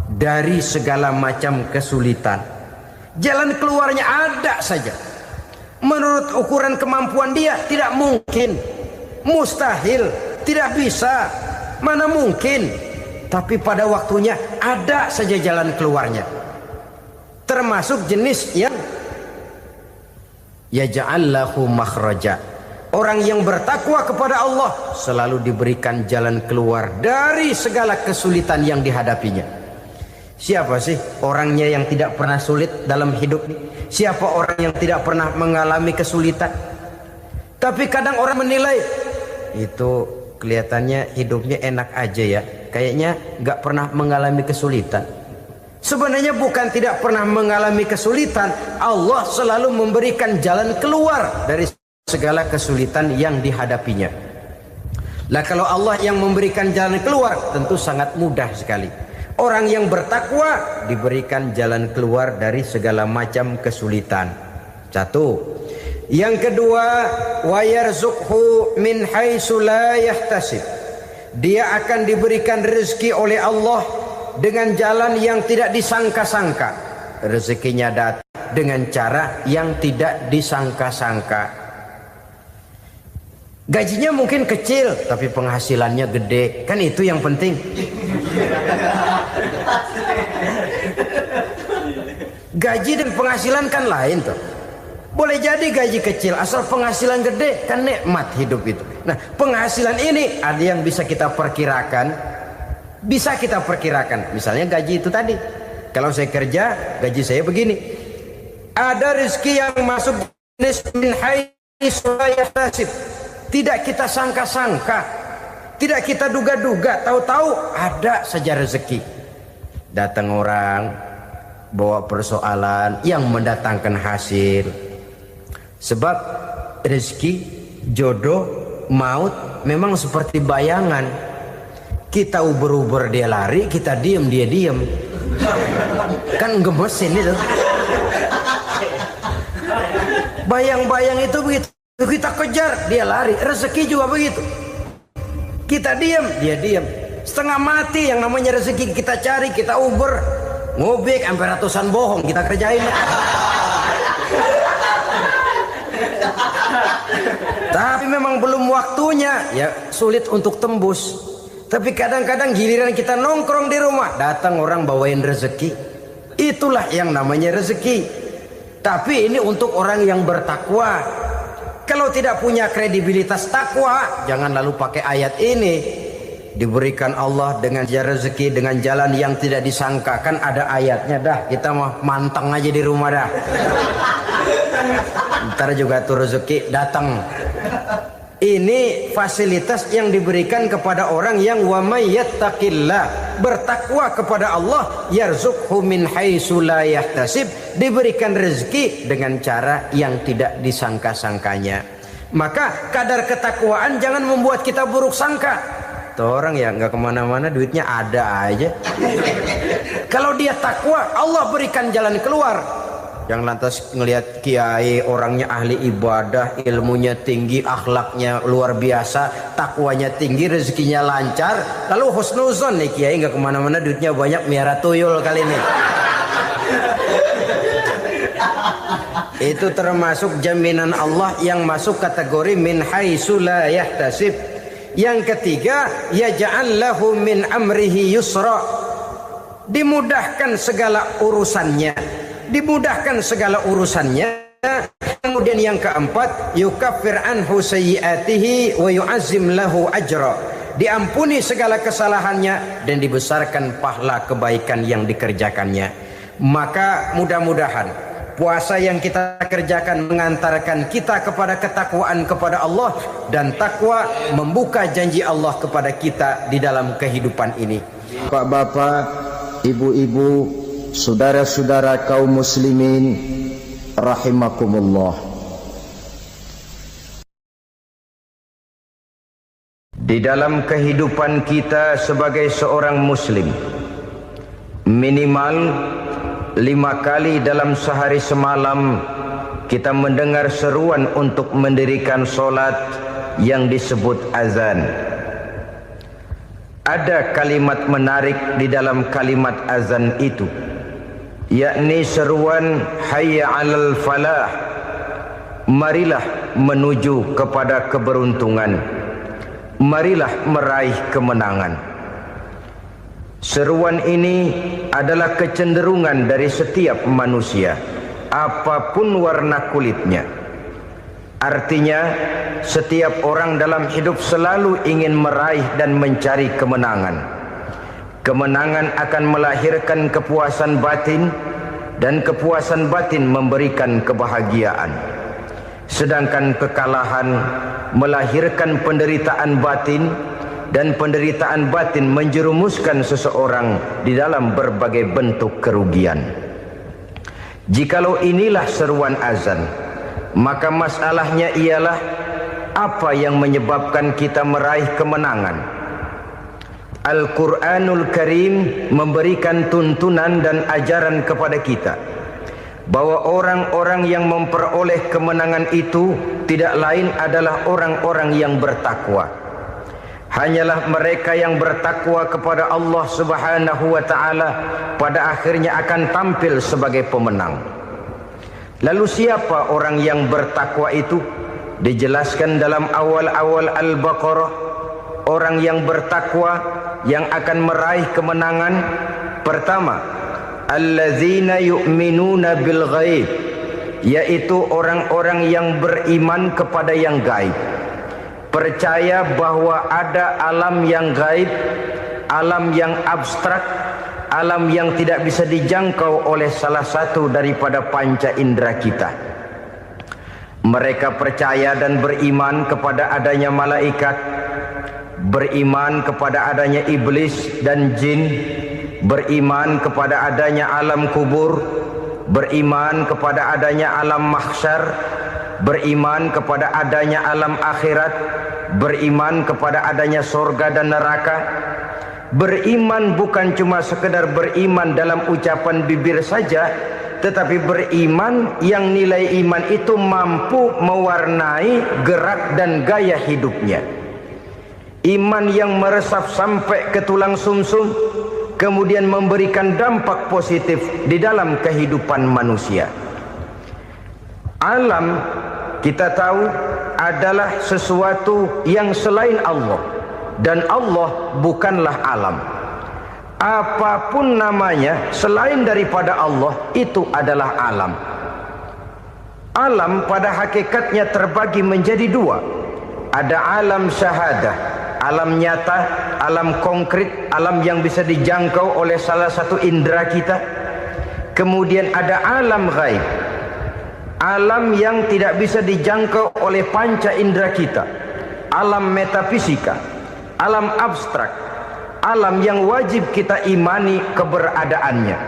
dari segala macam kesulitan. Jalan keluarnya ada saja. Menurut ukuran kemampuan dia tidak mungkin, mustahil, tidak bisa, mana mungkin. Tapi pada waktunya ada saja jalan keluarnya. Termasuk jenis yang yaj'allahu makhraja. Orang yang bertakwa kepada Allah selalu diberikan jalan keluar dari segala kesulitan yang dihadapinya. Siapa sih orangnya yang tidak pernah sulit dalam hidup ini? Siapa orang yang tidak pernah mengalami kesulitan? Tapi kadang orang menilai, itu kelihatannya hidupnya enak aja ya, kayaknya nggak pernah mengalami kesulitan. Sebenarnya bukan tidak pernah mengalami kesulitan, Allah selalu memberikan jalan keluar dari segala kesulitan yang dihadapinya. Lah kalau Allah yang memberikan jalan keluar, tentu sangat mudah sekali. Orang yang bertakwa diberikan jalan keluar dari segala macam kesulitan. Satu. Yang kedua, wa yarzuqhu min haitsu la yahtasib. Dia akan diberikan rezeki oleh Allah dengan jalan yang tidak disangka-sangka. Rezekinya datang dengan cara yang tidak disangka-sangka. Gajinya mungkin kecil, tapi penghasilannya gede. Kan itu yang penting. Gaji dan penghasilan kan lain tuh. Boleh jadi gaji kecil, asal penghasilan gede, kan nikmat hidup itu. Nah, penghasilan ini ada yang bisa kita perkirakan. Bisa kita perkirakan. Misalnya gaji itu tadi. Kalau saya kerja, gaji saya begini. Ada rezeki yang masuk jenis min haitsu la yahtasib. Tidak kita sangka-sangka. Tidak kita duga-duga. Tahu-tahu ada saja rezeki. Datang orang bawa persoalan yang mendatangkan hasil. Sebab rezeki, jodoh, maut memang seperti bayangan. Kita uber-uber dia lari, kita diem dia diem. Kan gemesin itu. Bayang-bayang itu begitu. Kita kejar, dia lari. Rezeki juga begitu. Kita diem, dia diem. Setengah mati yang namanya rezeki kita cari, kita uber, ngobek sampai ratusan bohong kita kerjain. Tapi memang belum waktunya, ya sulit untuk tembus. Tapi kadang-kadang giliran kita nongkrong di rumah, datang orang bawain rezeki. Itulah yang namanya rezeki. Tapi ini untuk orang yang bertakwa. Kalau tidak punya kredibilitas takwa, jangan lalu pakai ayat ini. Diberikan Allah dengan rezeki dengan jalan yang tidak disangka. Kan ada ayatnya dah. Kita mah manteng aja di rumah dah. Ntar juga tuh rezeki datang. Ini fasilitas yang diberikan kepada orang yang wa may yattaqillah, bertakwa kepada Allah, yarzuqhu min haitsu la yahtasib, diberikan rezeki dengan cara yang tidak disangka-sangkanya. Maka kadar ketakwaan jangan membuat kita buruk sangka. Tuh orang ya nggak kemana-mana, duitnya ada aja. Kalau dia takwa, Allah berikan jalan keluar. Yang lantas ngelihat kiai orangnya ahli ibadah, ilmunya tinggi, akhlaknya luar biasa, takwanya tinggi, rezekinya lancar, lalu husnuzon nih kiai nggak kemana-mana, duitnya banyak, miara tuyul kali ini. Itu termasuk jaminan Allah yang masuk kategori min haitsu la yahtasib. Yang ketiga, yaj'al lahu min amrihi yusra, dimudahkan segala urusannya, dimudahkan segala urusannya. Kemudian yang keempat, yukaffir anhu sayyiatihi wa yu'azzim lahu ajra, diampuni segala kesalahannya dan dibesarkan pahala kebaikan yang dikerjakannya. Maka mudah-mudahan puasa yang kita kerjakan mengantarkan kita kepada ketakwaan kepada Allah, dan takwa membuka janji Allah kepada kita di dalam kehidupan ini. Bapak-bapak, ibu-ibu, saudara-saudara kaum muslimin rahimakumullah. Di dalam kehidupan kita sebagai seorang muslim, minimal 5 kali dalam sehari semalam kita mendengar seruan untuk mendirikan solat yang disebut azan. Ada kalimat menarik di dalam kalimat azan itu, yakni seruan hayya 'alal falah, marilah menuju kepada keberuntungan, marilah meraih kemenangan. Seruan ini adalah kecenderungan dari setiap manusia, apapun warna kulitnya. Artinya, setiap orang dalam hidup selalu ingin meraih dan mencari kemenangan. Kemenangan akan melahirkan kepuasan batin, dan kepuasan batin memberikan kebahagiaan. Sedangkan kekalahan melahirkan penderitaan batin, dan penderitaan batin menjerumuskan seseorang di dalam berbagai bentuk kerugian. Jikalau inilah seruan azan, maka masalahnya ialah apa yang menyebabkan kita meraih kemenangan. Al-Quranul Karim memberikan tuntunan dan ajaran kepada kita bahwa orang-orang yang memperoleh kemenangan itu tidak lain adalah orang-orang yang bertakwa. Hanyalah mereka yang bertakwa kepada Allah Subhanahu wa ta'ala pada akhirnya akan tampil sebagai pemenang. Lalu siapa orang yang bertakwa itu? Dijelaskan dalam awal-awal Al-Baqarah, orang yang bertakwa yang akan meraih kemenangan. Pertama, allazina yu'minuna bil ghaib, yaitu orang-orang yang beriman kepada yang gaib. percaya bahwa ada alam yang gaib, alam yang abstrak, alam yang tidak bisa dijangkau oleh salah satu daripada panca indera kita. Mereka percaya dan beriman kepada adanya malaikat, beriman kepada adanya iblis dan jin, beriman kepada adanya alam kubur, beriman kepada adanya alam mahsyar, beriman kepada adanya alam akhirat, beriman kepada adanya surga dan neraka. Beriman bukan cuma sekedar beriman dalam ucapan bibir saja, tetapi beriman yang nilai iman itu mampu mewarnai gerak dan gaya hidupnya. Iman yang meresap sampai ke tulang sumsum, kemudian memberikan dampak positif di dalam kehidupan manusia. Alam, kita tahu, adalah sesuatu yang selain Allah, dan Allah bukanlah alam. Apapun namanya selain daripada Allah, itu adalah alam. Alam pada hakikatnya terbagi menjadi dua. Ada alam syahadah, alam nyata, alam konkret, alam yang bisa dijangkau oleh salah satu indera kita. Kemudian ada alam ghaib, alam yang tidak bisa dijangkau oleh panca indera kita, alam metafisika, alam abstrak, alam yang wajib kita imani keberadaannya.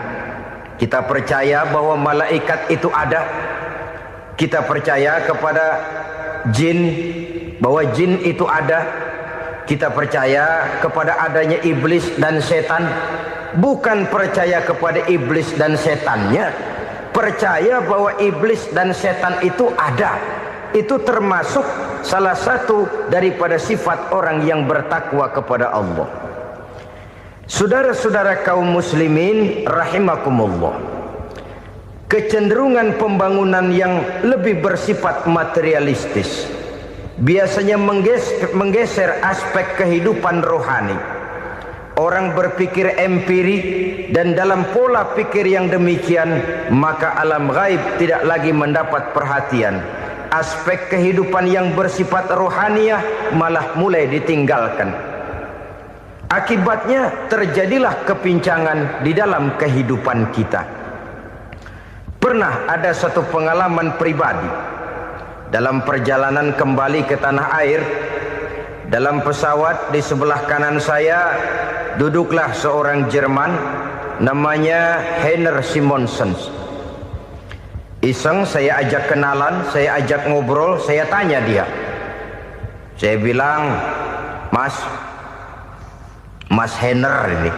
Kita percaya bahwa malaikat itu ada. Kita percaya kepada jin, bahwa jin itu ada. Kita percaya kepada adanya iblis dan setan. Bukan percaya kepada iblis dan setannya, percaya bahwa iblis dan setan itu ada. Itu termasuk salah satu daripada sifat orang yang bertakwa kepada Allah. Saudara-saudara kaum muslimin rahimakumullah, kecenderungan pembangunan yang lebih bersifat materialistis biasanya menggeser aspek kehidupan rohani. Orang berpikir empiri, dan dalam pola pikir yang demikian maka alam gaib tidak lagi mendapat perhatian. Aspek kehidupan yang bersifat rohaniah malah mulai ditinggalkan. Akibatnya terjadilah kepincangan di dalam kehidupan kita. Pernah ada satu pengalaman pribadi dalam perjalanan kembali ke tanah air. Dalam pesawat di sebelah kanan saya duduklah seorang Jerman namanya Heiner Simonsen. Iseng saya ajak kenalan, saya ajak ngobrol, saya tanya dia. Saya bilang, Mas Heiner ini,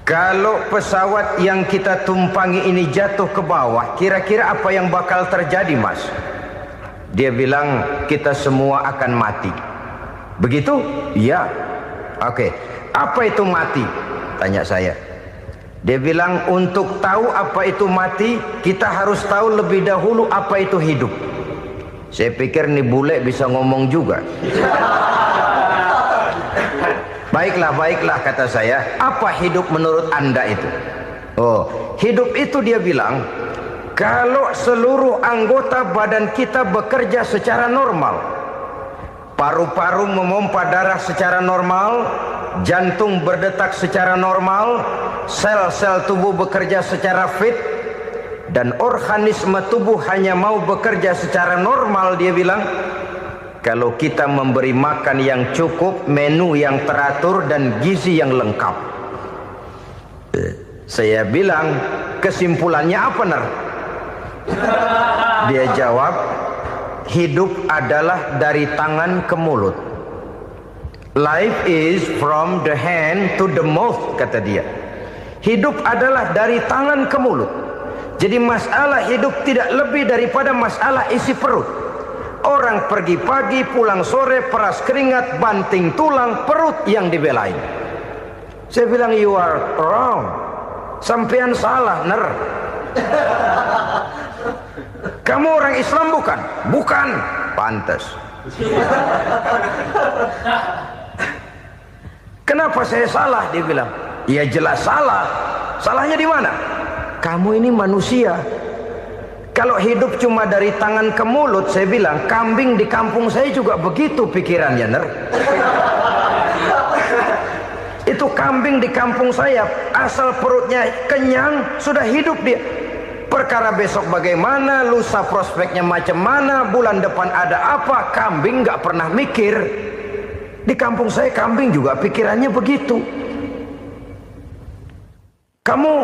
kalau pesawat yang kita tumpangi ini jatuh ke bawah, kira-kira apa yang bakal terjadi, Mas? Dia bilang, kita semua akan mati. Begitu? Iya. Oke. Apa itu mati? Tanya saya. Dia bilang, untuk tahu apa itu mati, kita harus tahu lebih dahulu apa itu hidup. Saya pikir nih bule bisa ngomong juga. Baiklah kata saya. Apa hidup menurut Anda itu? Oh, hidup itu dia bilang, kalau seluruh anggota badan kita bekerja secara normal, paru-paru memompa darah secara normal, jantung berdetak secara normal, sel-sel tubuh bekerja secara fit, dan organisme tubuh hanya mau bekerja secara normal, dia bilang, kalau kita memberi makan yang cukup, menu yang teratur, dan gizi yang lengkap. Saya bilang, kesimpulannya apa, Ner? Dia jawab, hidup adalah dari tangan ke mulut. Life is from the hand to the mouth, kata dia. Hidup adalah dari tangan ke mulut. Jadi masalah hidup tidak lebih daripada masalah isi perut. Orang pergi pagi, pulang sore, peras keringat, banting tulang, perut yang dibelain. Saya bilang, you are wrong. Sampean salah, Ner. Kamu orang Islam bukan? Bukan. Pantas. Kenapa saya salah? Dia bilang, ya jelas salah. Salahnya di mana? Kamu ini manusia. Kalau hidup cuma dari tangan ke mulut, saya bilang kambing di kampung saya juga begitu pikirannya, Ner. Itu kambing di kampung saya, asal perutnya kenyang sudah hidup dia. Perkara besok bagaimana, lusa prospeknya macam mana, bulan depan ada apa, kambing nggak pernah mikir. Di kampung saya kambing juga pikirannya begitu. Kamu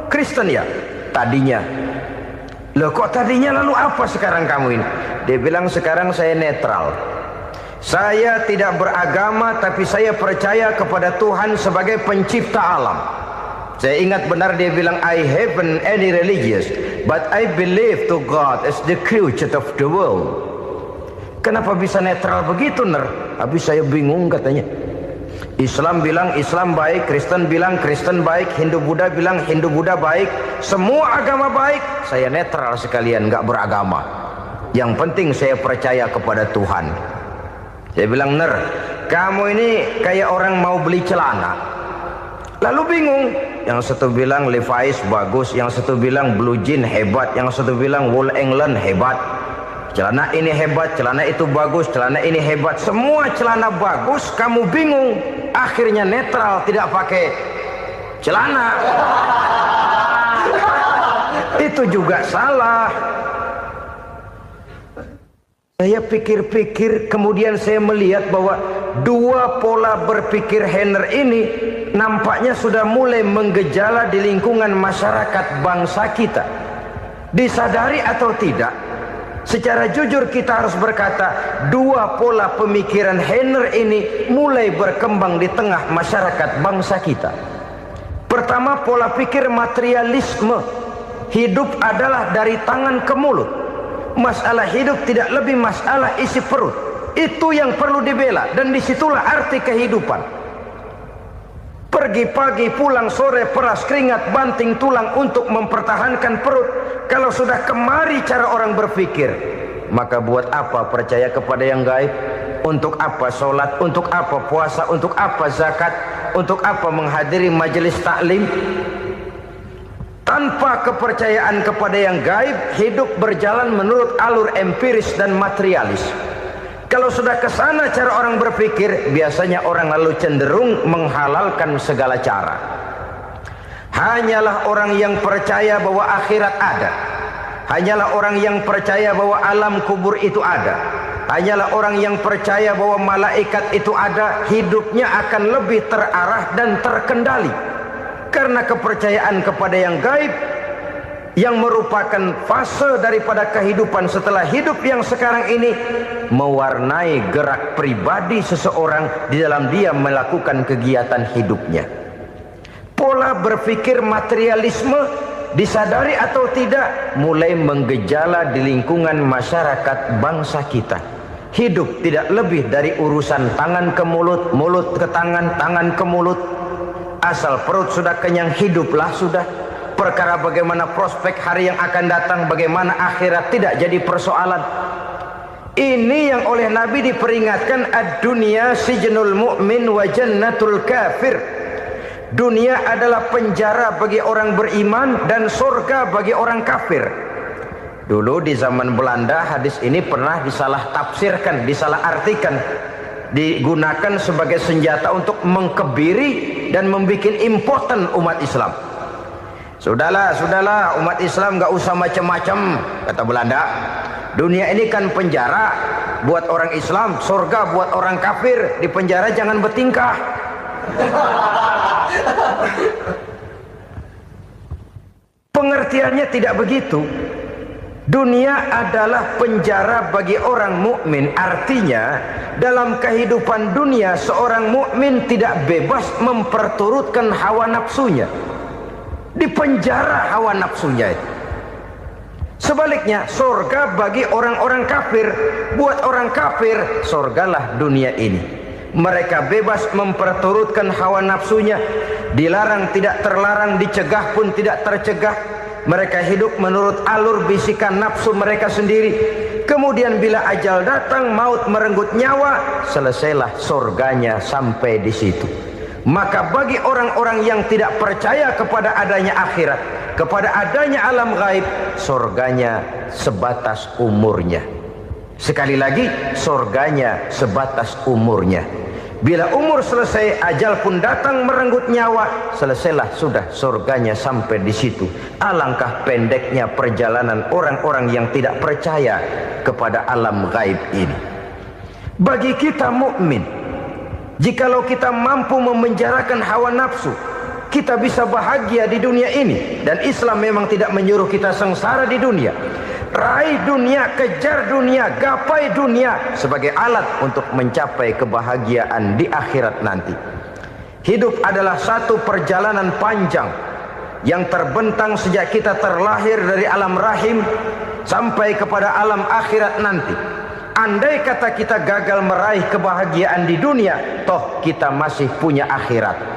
Kristen ya? Tadinya. Loh kok tadinya, lalu apa sekarang kamu ini? Dia bilang sekarang saya netral. Saya tidak beragama, tapi saya percaya kepada Tuhan sebagai pencipta alam. Saya ingat benar dia bilang, I haven't any religious, but I believe to God as the creator of the world. Kenapa bisa netral begitu, Ner? Habis saya bingung katanya. Islam bilang Islam baik, Kristen bilang Kristen baik, Hindu Buddha bilang Hindu Buddha baik, semua agama baik. Saya netral sekalian, nggak beragama. Yang penting saya percaya kepada Tuhan. Saya bilang, Ner, kamu ini kayak orang mau beli celana, lalu bingung. Yang satu bilang Levi's bagus, yang satu bilang Blue Jean hebat, yang satu bilang Wool England hebat. Celana ini hebat, celana itu bagus, celana ini hebat. Semua celana bagus, kamu bingung. Akhirnya netral, tidak pakai celana. Itu juga salah. Saya pikir-pikir, kemudian saya melihat bahwa dua pola berpikir Henner ini nampaknya sudah mulai menggejala di lingkungan masyarakat bangsa kita. Disadari atau tidak, secara jujur kita harus berkata, dua pola pemikiran Henner ini mulai berkembang di tengah masyarakat bangsa kita. Pertama, pola pikir materialisme. Hidup adalah dari tangan ke mulut. Masalah hidup tidak lebih masalah isi perut. Itu yang perlu dibela, dan disitulah arti kehidupan. Pergi pagi, pulang sore, peras keringat, banting tulang untuk mempertahankan perut. Kalau sudah kemari cara orang berpikir, maka buat apa percaya kepada yang gaib? Untuk apa sholat? Untuk apa puasa? Untuk apa zakat? Untuk apa menghadiri majelis taklim? Tanpa kepercayaan kepada yang gaib, hidup berjalan menurut alur empiris dan materialis. Kalau sudah ke sana cara orang berpikir, biasanya orang lalu cenderung menghalalkan segala cara. Hanyalah orang yang percaya bahwa akhirat ada. Hanyalah orang yang percaya bahwa alam kubur itu ada. Hanyalah orang yang percaya bahwa malaikat itu ada, hidupnya akan lebih terarah dan terkendali. Karena kepercayaan kepada yang gaib, yang merupakan fase daripada kehidupan setelah hidup yang sekarang ini, mewarnai gerak pribadi seseorang di dalam dia melakukan kegiatan hidupnya. Pola berpikir materialisme, disadari atau tidak, mulai menggejala di lingkungan masyarakat bangsa kita. Hidup tidak lebih dari urusan tangan ke mulut, mulut ke tangan, tangan ke mulut. Asal perut sudah kenyang, hiduplah sudah. Perkara bagaimana prospek hari yang akan datang, bagaimana akhirat, tidak jadi persoalan. Ini yang oleh Nabi diperingatkan, ad-dunya sijnul mu'min wa jannatul kafir. Dunia adalah penjara bagi orang beriman dan surga bagi orang kafir. Dulu di zaman Belanda hadis ini pernah disalah tafsirkan, disalah artikan, digunakan sebagai senjata untuk mengkebiri dan membuat impoten umat Islam. Sudahlah umat Islam gak usah macam-macam, kata Belanda. Dunia ini kan penjara buat orang Islam, surga buat orang kafir. Di penjara jangan bertingkah. Pengertiannya tidak begitu. Dunia adalah penjara bagi orang mukmin. Artinya dalam kehidupan dunia seorang mukmin tidak bebas memperturutkan hawa nafsunya. Di penjara hawa nafsunya itu. Sebaliknya surga bagi orang-orang kafir. Buat orang kafir, surgalah dunia ini. Mereka bebas memperturutkan hawa nafsunya. Dilarang tidak terlarang, dicegah pun tidak tercegah. Mereka hidup menurut alur bisikan nafsu mereka sendiri. Kemudian bila ajal datang, maut merenggut nyawa, selesailah surganya sampai di situ. Maka bagi orang-orang yang tidak percaya kepada adanya akhirat, kepada adanya alam gaib, surganya sebatas umurnya. Sekali lagi, surganya sebatas umurnya. Bila umur selesai, ajal pun datang merenggut nyawa, selesailah sudah surganya sampai di situ. Alangkah pendeknya perjalanan orang-orang yang tidak percaya kepada alam gaib ini. Bagi kita mukmin, jikalau kita mampu memenjarakan hawa nafsu, kita bisa bahagia di dunia ini. Dan Islam memang tidak menyuruh kita sengsara di dunia. Raih dunia, kejar dunia, gapai dunia sebagai alat untuk mencapai kebahagiaan di akhirat nanti. Hidup adalah satu perjalanan panjang yang terbentang sejak kita terlahir dari alam rahim sampai kepada alam akhirat nanti. Andai kata kita gagal meraih kebahagiaan di dunia, toh kita masih punya akhirat.